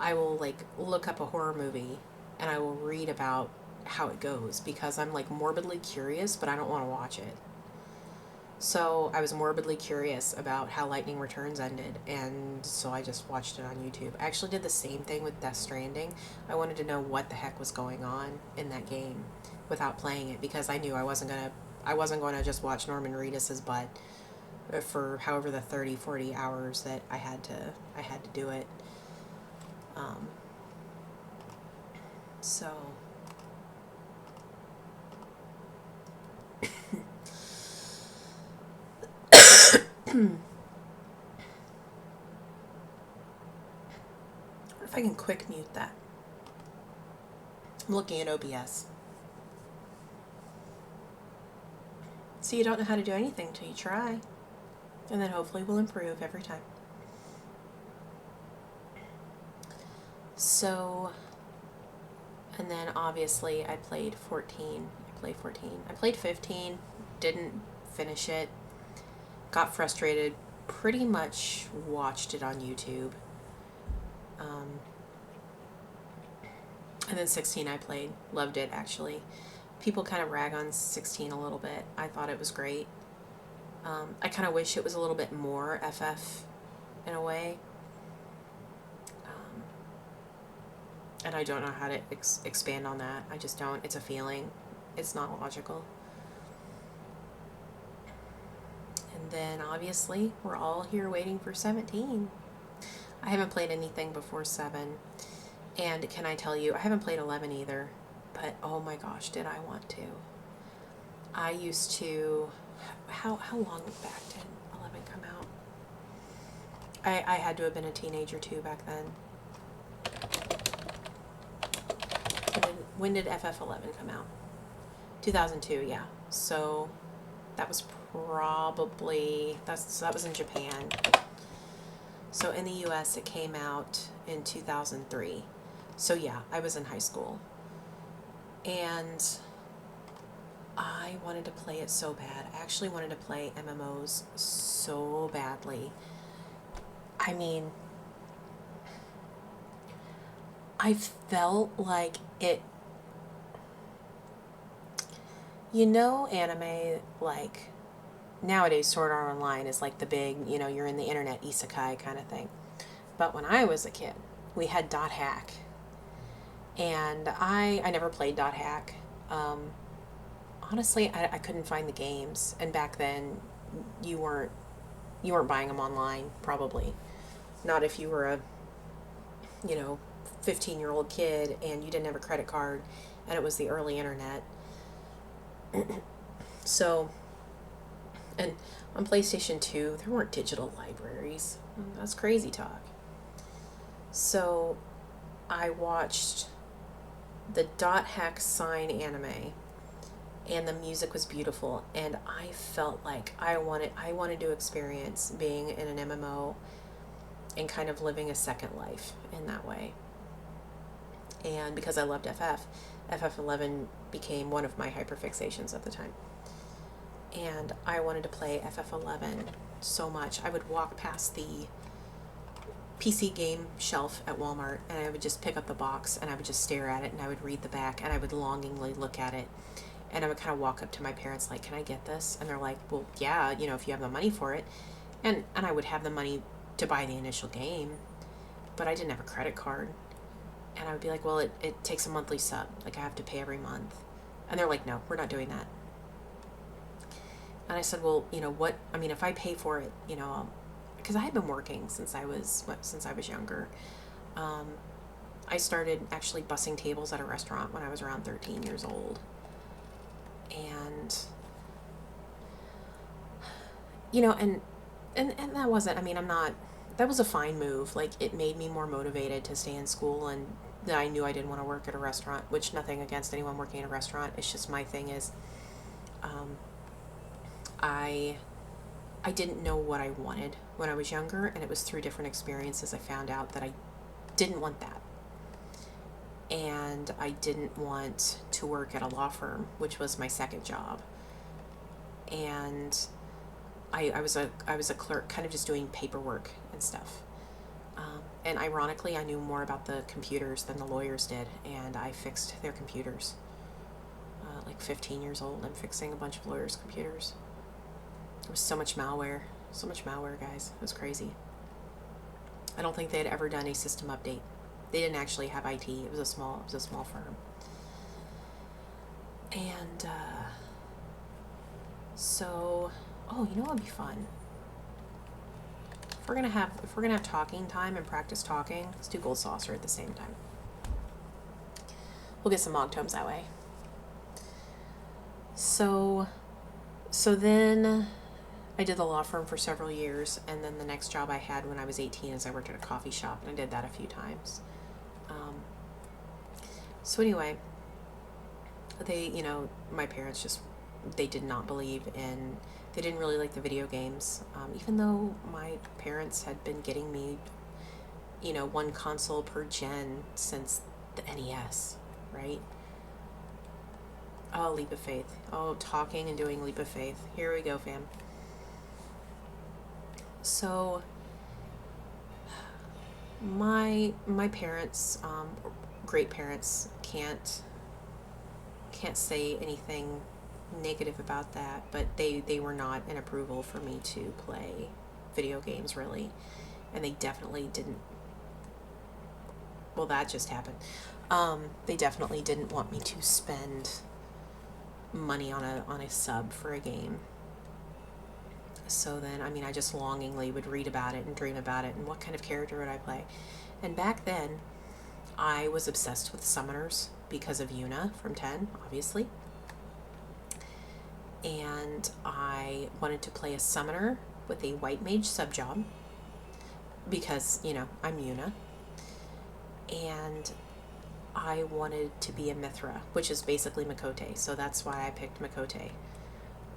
I will like look up a horror movie and I will read about how it goes, because I'm like morbidly curious, but I don't want to watch it. So I was morbidly curious about how Lightning Returns ended, and so I just watched it on YouTube. I actually did the same thing with Death Stranding. I wanted to know what the heck was going on in that game without playing it, because I knew I wasn't going to just watch Norman Reedus's butt for however the 30, 40 hours that I had to do it. So or if I can quick mute that. I'm looking at OBS. So you don't know how to do anything till you try. And then hopefully we'll improve every time. So, and then obviously I played 14. I played 15, didn't finish it. Got frustrated, pretty much watched it on YouTube. And then 16 I played, loved it actually. People kind of rag on 16 a little bit. I thought it was great. I kind of wish it was a little bit more FF in a way. And I don't know how to expand on that. I just don't. It's a feeling. It's not logical. And then obviously we're all here waiting for 17. I haven't played anything before 7. And can I tell you, I haven't played 11 either. But oh my gosh, did I want to. I used to, how long back did 11 come out? I had to have been a teenager too back then. When did FF11 come out? 2002, yeah. So that was probably, that was in Japan. So in the US it came out in 2003. So yeah, I was in high school. And I wanted to play it so bad. I actually wanted to play MMOs so badly. I mean, I felt like it, you know, anime, like nowadays Sword Art Online is like the big, you know, you're in the internet isekai kind of thing. But when I was a kid, we had Dot Hack. And I never played Dot Hack. Honestly, I couldn't find the games. And back then, you weren't buying them online, probably. Not if you were a, 15-year-old kid and you didn't have a credit card and it was the early internet. So And on PlayStation 2, there weren't digital libraries. That's crazy talk. So I watched the Dot Hack Sign anime, and the music was beautiful, and I felt like I wanted to experience being in an MMO and kind of living a second life in that way. And because I loved FF11 became one of my hyperfixations at the time. And I wanted to play FF11 so much. I would walk past the PC game shelf at Walmart, and I would just pick up the box, and I would just stare at it, and I would read the back, and I would longingly look at it. And I would kind of walk up to my parents like, can I get this? And they're like, well, yeah, if you have the money for it. And I would have the money to buy the initial game, but I didn't have a credit card. And I would be like, well, it takes a monthly sub. Like, I have to pay every month. And they're like, no, we're not doing that. And I said, well, if I pay for it, because I had been working since I was younger. I started actually bussing tables at a restaurant when I was around 13 years old. And, and that wasn't, that was a fine move. Like, it made me more motivated to stay in school, and I knew I didn't want to work at a restaurant, which nothing against anyone working at a restaurant. It's just my thing is, I didn't know what I wanted when I was younger, and it was through different experiences I found out that I didn't want that. And I didn't want to work at a law firm, which was my second job. And I was a clerk, kind of just doing paperwork and stuff. And ironically, I knew more about the computers than the lawyers did, and I fixed their computers. Like 15 years old, I'm fixing a bunch of lawyers' computers. There was so much malware, guys. It was crazy. I don't think they had ever done a system update. They didn't actually have IT. It was a small firm. And so, what would be fun? If we're gonna have talking time and practice talking, let's do Gold Saucer at the same time. We'll get some Mogtomes that way. So then I did the law firm for several years, and then the next job I had when I was 18 is I worked at a coffee shop, and I did that a few times. So anyway, my parents they did not believe in, they didn't really like the video games, even though my parents had been getting me, one console per gen since the NES, right? Oh, Leap of Faith. Oh, talking and doing Leap of Faith. Here we go, fam. So, my parents, great parents, can't say anything negative about that, but they were not in approval for me to play video games, really. And they definitely didn't, well, that just happened. They definitely didn't want me to spend money on a sub for a game. So then, I just longingly would read about it and dream about it, and what kind of character would I play. And back then, I was obsessed with summoners because of Yuna from 10, obviously. And I wanted to play a summoner with a white mage subjob because, I'm Yuna. And I wanted to be a Mithra, which is basically Makote. So that's why I picked Makote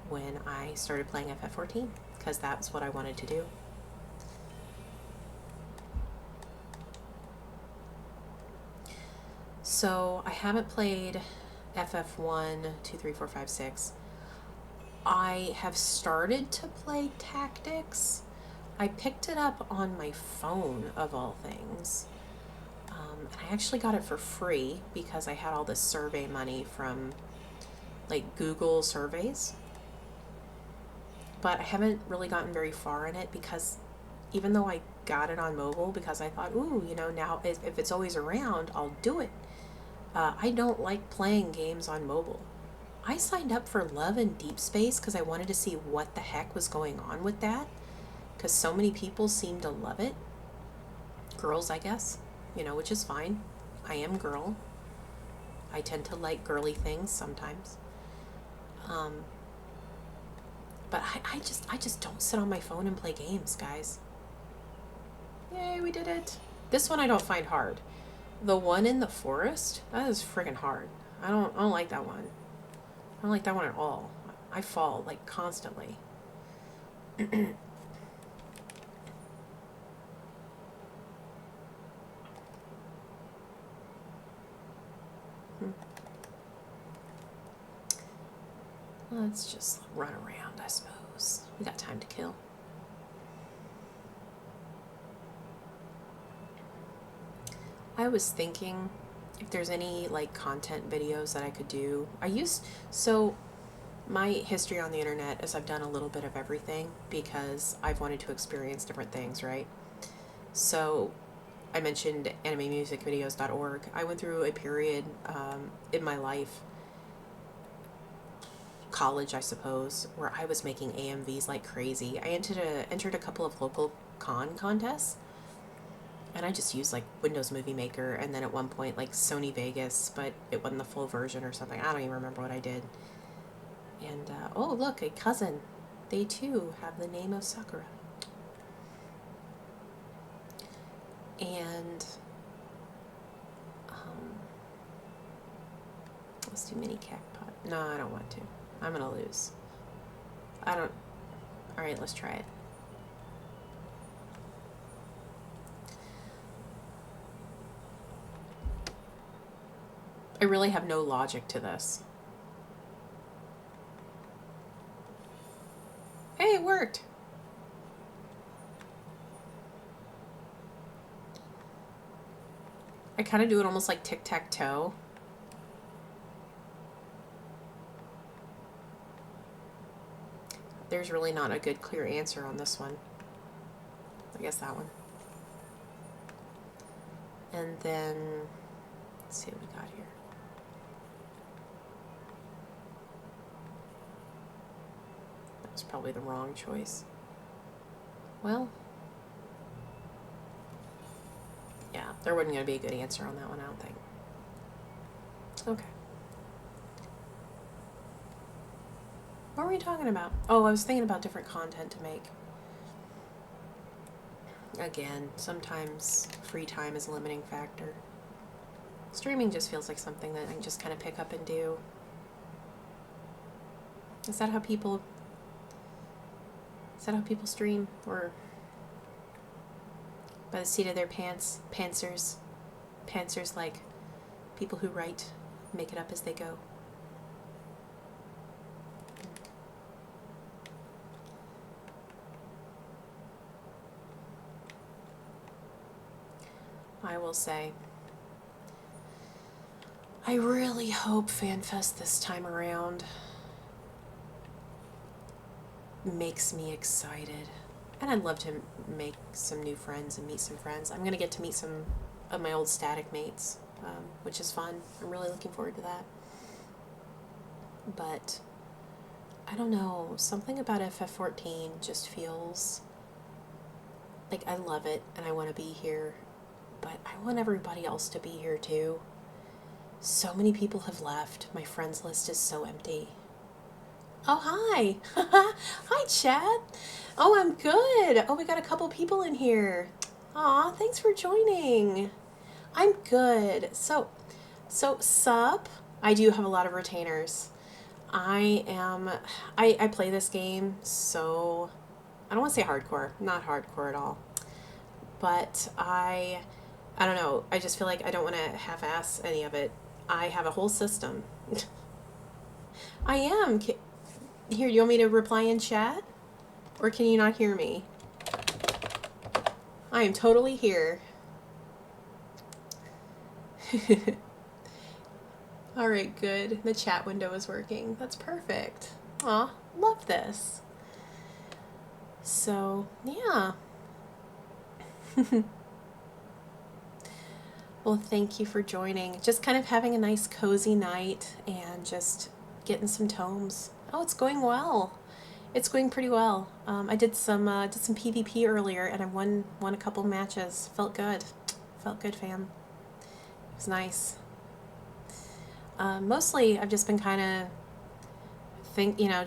when I started playing FF14, because that's what I wanted to do. So I haven't played FF1, 2, 3, 4, 5, 6. I have started to play Tactics. I picked it up on my phone, of all things. And I actually got it for free because I had all this survey money from, like, Google surveys. But I haven't really gotten very far in it because even though I got it on mobile because I thought, now if it's always around, I'll do it. I don't like playing games on mobile. I signed up for Love and Deep Space because I wanted to see what the heck was going on with that, because so many people seem to love it. Girls, I guess, which is fine. I am girl. I tend to like girly things sometimes. But I just don't sit on my phone and play games, guys. Yay, we did it. This one I don't find hard. The one in the forest, that is friggin' hard. I don't like that one. I don't like that one at all. I fall like constantly. Let's just run around, I suppose. We got time to kill. I was thinking if there's any like content videos that I could do. So my history on the internet is I've done a little bit of everything because I've wanted to experience different things, right? So I mentioned animemusicvideos.org. I went through a period in my life, college I suppose, where I was making AMVs like crazy. I entered a couple of local contests, and I just used like Windows Movie Maker, and then at one point like Sony Vegas, but it wasn't the full version or something. I don't even remember what I did. And oh look, a cousin. They too have the name of Sakura. And let's do mini cactpot. No, I don't want to. I'm gonna lose. Alright, let's try it. I really have no logic to this. Hey, it worked! I kind of do it almost like tic-tac-toe. There's really not a good clear answer on this one. I guess that one. And then, let's see what we got here. That was probably the wrong choice. Well, yeah, there wasn't going to be a good answer on that one, I don't think. Okay. What were we talking about? Oh, I was thinking about different content to make. Again, sometimes free time is a limiting factor. Streaming just feels like something that I can just kind of pick up and do. Is that how people stream? Or by the seat of their pants? Pantsers like people who write, make it up as they go. I will say, I really hope FanFest this time around makes me excited. And I'd love to make some new friends and meet some friends. I'm going to get to meet some of my old static mates, which is fun. I'm really looking forward to that. But I don't know, something about FF14 just feels like I love it and I want to be here. But I want everybody else to be here too. So many people have left. My friends list is so empty. Oh, hi. Hi, Chad. Oh, I'm good. Oh, we got a couple people in here. Aw, thanks for joining. I'm good. So, sup? I do have a lot of retainers. I play this game, so I don't want to say hardcore. Not hardcore at all. But I don't know. I just feel like I don't want to half-ass any of it. I have a whole system. I am. Here, you want me to reply in chat? Or can you not hear me? I am totally here. Alright, good. The chat window is working. That's perfect. Aw, love this. So, yeah. Well, thank you for joining. Just kind of having a nice cozy night and just getting some tomes. Oh, it's going well. It's going pretty well. I did some PvP earlier and I won a couple matches. Felt good. Felt good, fam. It was nice. Mostly I've just been kind of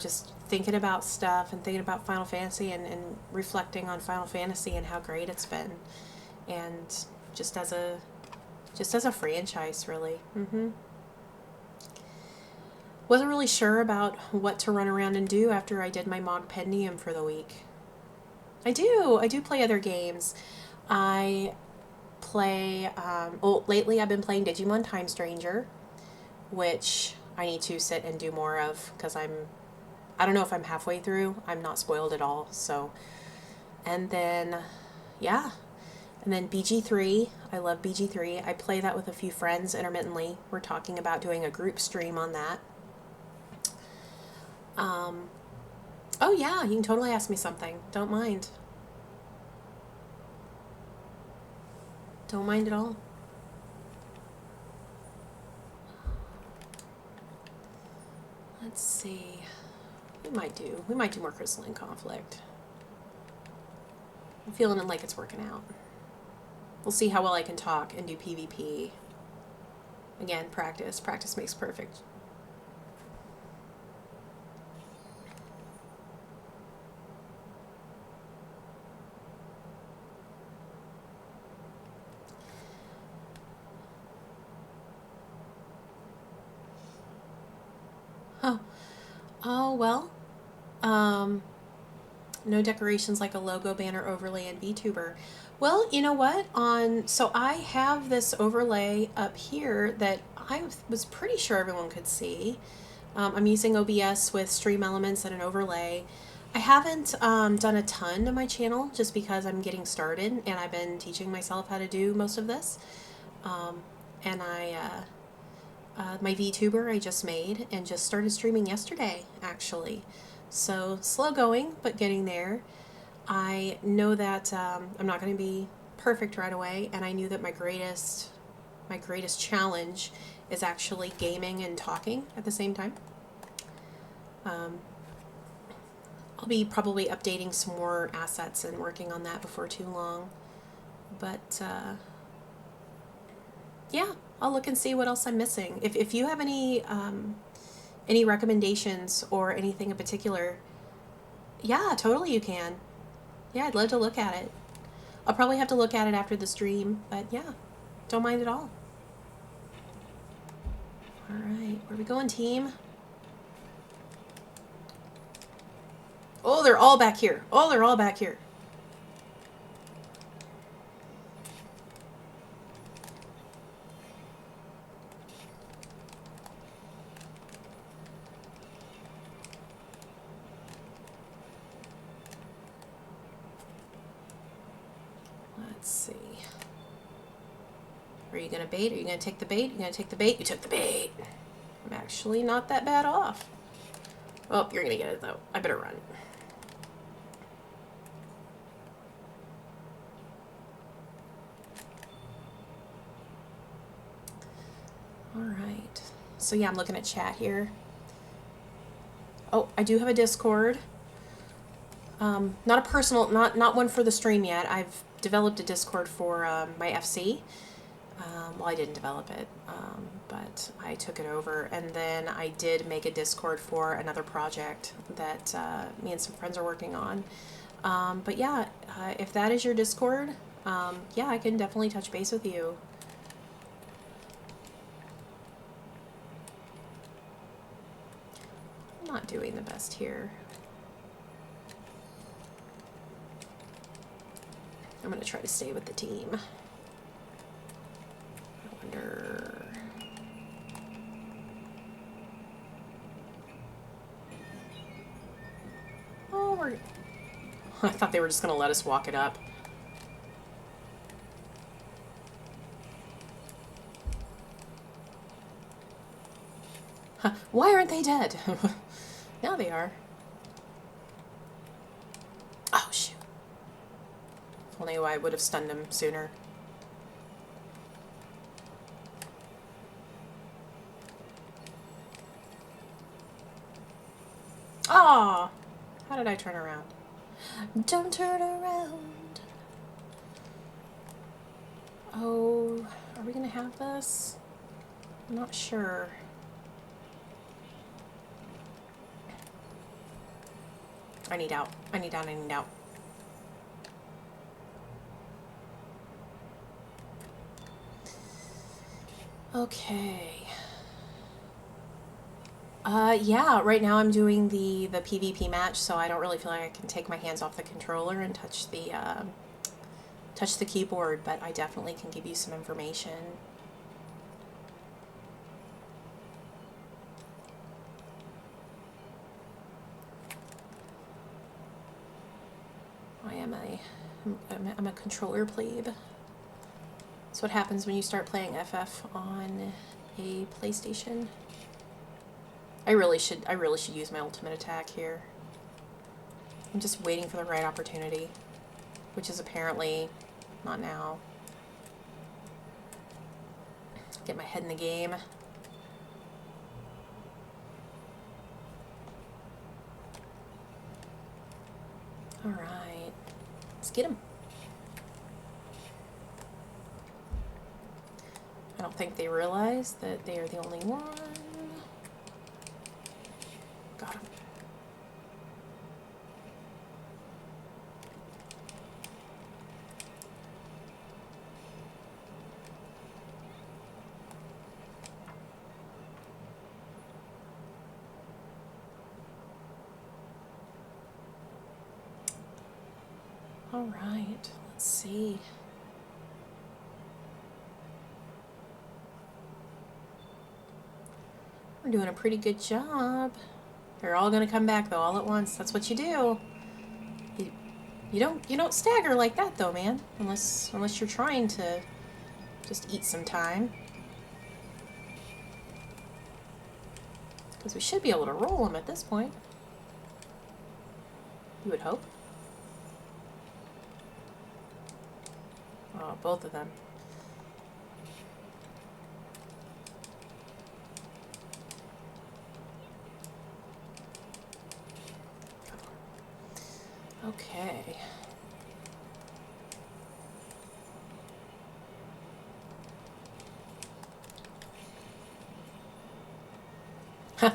just thinking about stuff and thinking about Final Fantasy and reflecting on Final Fantasy and how great it's been. And just as a franchise, really. Wasn't really sure about what to run around and do after I did my Mogtome for the week. I do play other games. I play, lately I've been playing Digimon Time Stranger, which I need to sit and do more of, because I don't know if I'm halfway through. I'm not spoiled at all, so. And then, yeah. And then BG3. I love BG3. I play that with a few friends intermittently. We're talking about doing a group stream on that. Oh yeah, you can totally ask me something. Don't mind. Don't mind at all. Let's see. We might do more Crystalline Conflict. I'm feeling like it's working out. We'll see how well I can talk and do PvP. Again, practice. Practice makes perfect. Oh, well, no decorations like a logo, banner, overlay, and VTuber. Well, you know what? So I have this overlay up here that I was pretty sure everyone could see. I'm using OBS with stream elements and an overlay. I haven't done a ton to my channel just because I'm getting started and I've been teaching myself how to do most of this. And my VTuber I just made and just started streaming yesterday, actually. So slow going, but getting there. I know that I'm not going to be perfect right away, and I knew that my greatest challenge is actually gaming and talking at the same time. I'll be probably updating some more assets and working on that before too long. But yeah, I'll look and see what else I'm missing. If you have any recommendations or anything in particular, yeah, totally you can. Yeah, I'd love to look at it. I'll probably have to look at it after the stream, but yeah, don't mind at all. All right, where are we going, team? Oh, they're all back here. Oh, they're all back here. Let's see. Are you going to bait? Are you going to take the bait? You're going to take the bait? You took the bait. I'm actually not that bad off. Oh, you're going to get it, though. I better run. All right. So, yeah, I'm looking at chat here. Oh, I do have a Discord. Not a personal, not one for the stream yet. I've developed a Discord for my FC. Well, I didn't develop it, but I took it over. And then I did make a Discord for another project that me and some friends are working on. But yeah, if that is your Discord, yeah, I can definitely touch base with you. I'm not doing the best here. I'm going to try to stay with the team. I wonder... Oh, we're... I thought they were just going to let us walk it up. Huh. Why aren't they dead? Now they are. Oh, shoot. If only I would have stunned him sooner. Aw! How did I turn around? Don't turn around. Oh, are we gonna have this? I'm not sure. I need out. I need out. I need out. Okay. Yeah, right now I'm doing the PvP match, so I don't really feel like I can take my hands off the controller and touch the keyboard, but I definitely can give you some information. I'm a controller plebe. That's what happens when you start playing FF on a PlayStation. I really should use my ultimate attack here. I'm just waiting for the right opportunity, which is apparently not now. Get my head in the game. All right, let's get him. I don't think they realize that they are the only one. Got him. All right, let's see. We're doing a pretty good job. They're all gonna come back though, all at once. That's what you do. You don't stagger like that though, man. Unless you're trying to just eat some time. Because we should be able to roll them at this point. You would hope. Oh, both of them. Okay.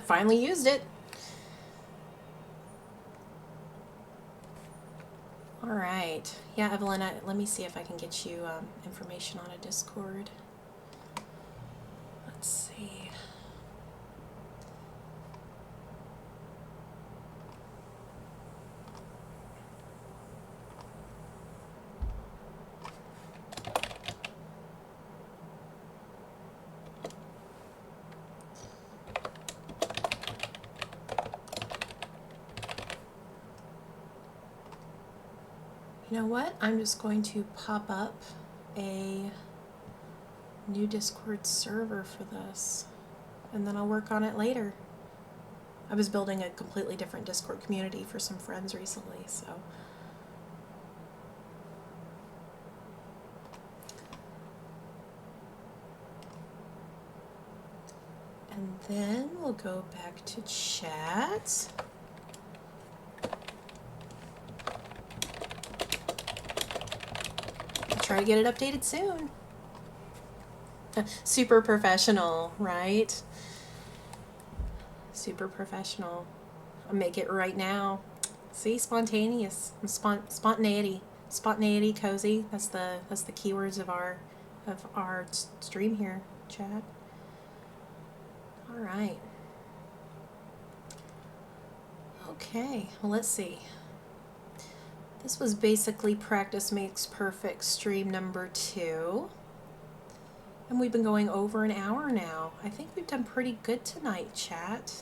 Finally used it. All right. Yeah, Evelyn, let me see if I can get you information on a Discord. Let's see. You know what? I'm just going to pop up a new Discord server for this, and then I'll work on it later. I was building a completely different Discord community for some friends recently, so. And then we'll go back to chat. Try to get it updated soon. Super professional, right? Super professional. I'll make it right now. See, spontaneous, spontaneity, cozy. That's the keywords of our stream here, chat. All right. Okay. Well, let's see. This was basically Practice Makes Perfect stream number 2. And we've been going over an hour now. I think we've done pretty good tonight, chat.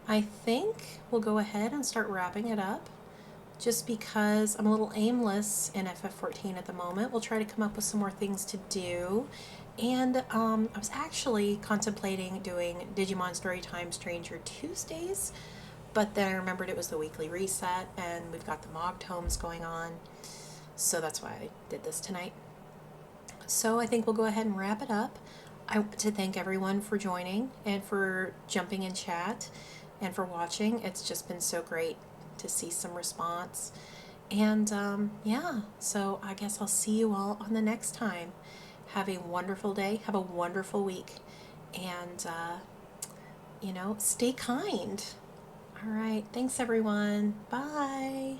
I think we'll go ahead and start wrapping it up. Just because I'm a little aimless in FF14 at the moment. We'll try to come up with some more things to do. And I was actually contemplating doing Digimon Storytime Stranger Tuesdays. But then I remembered it was the weekly reset, and we've got the Mogtomes going on. So that's why I did this tonight. So I think we'll go ahead and wrap it up. I want to thank everyone for joining and for jumping in chat and for watching. It's just been so great to see some response. And yeah, so I guess I'll see you all on the next time. Have a wonderful day. Have a wonderful week. And, you know, stay kind. All right. Thanks, everyone. Bye.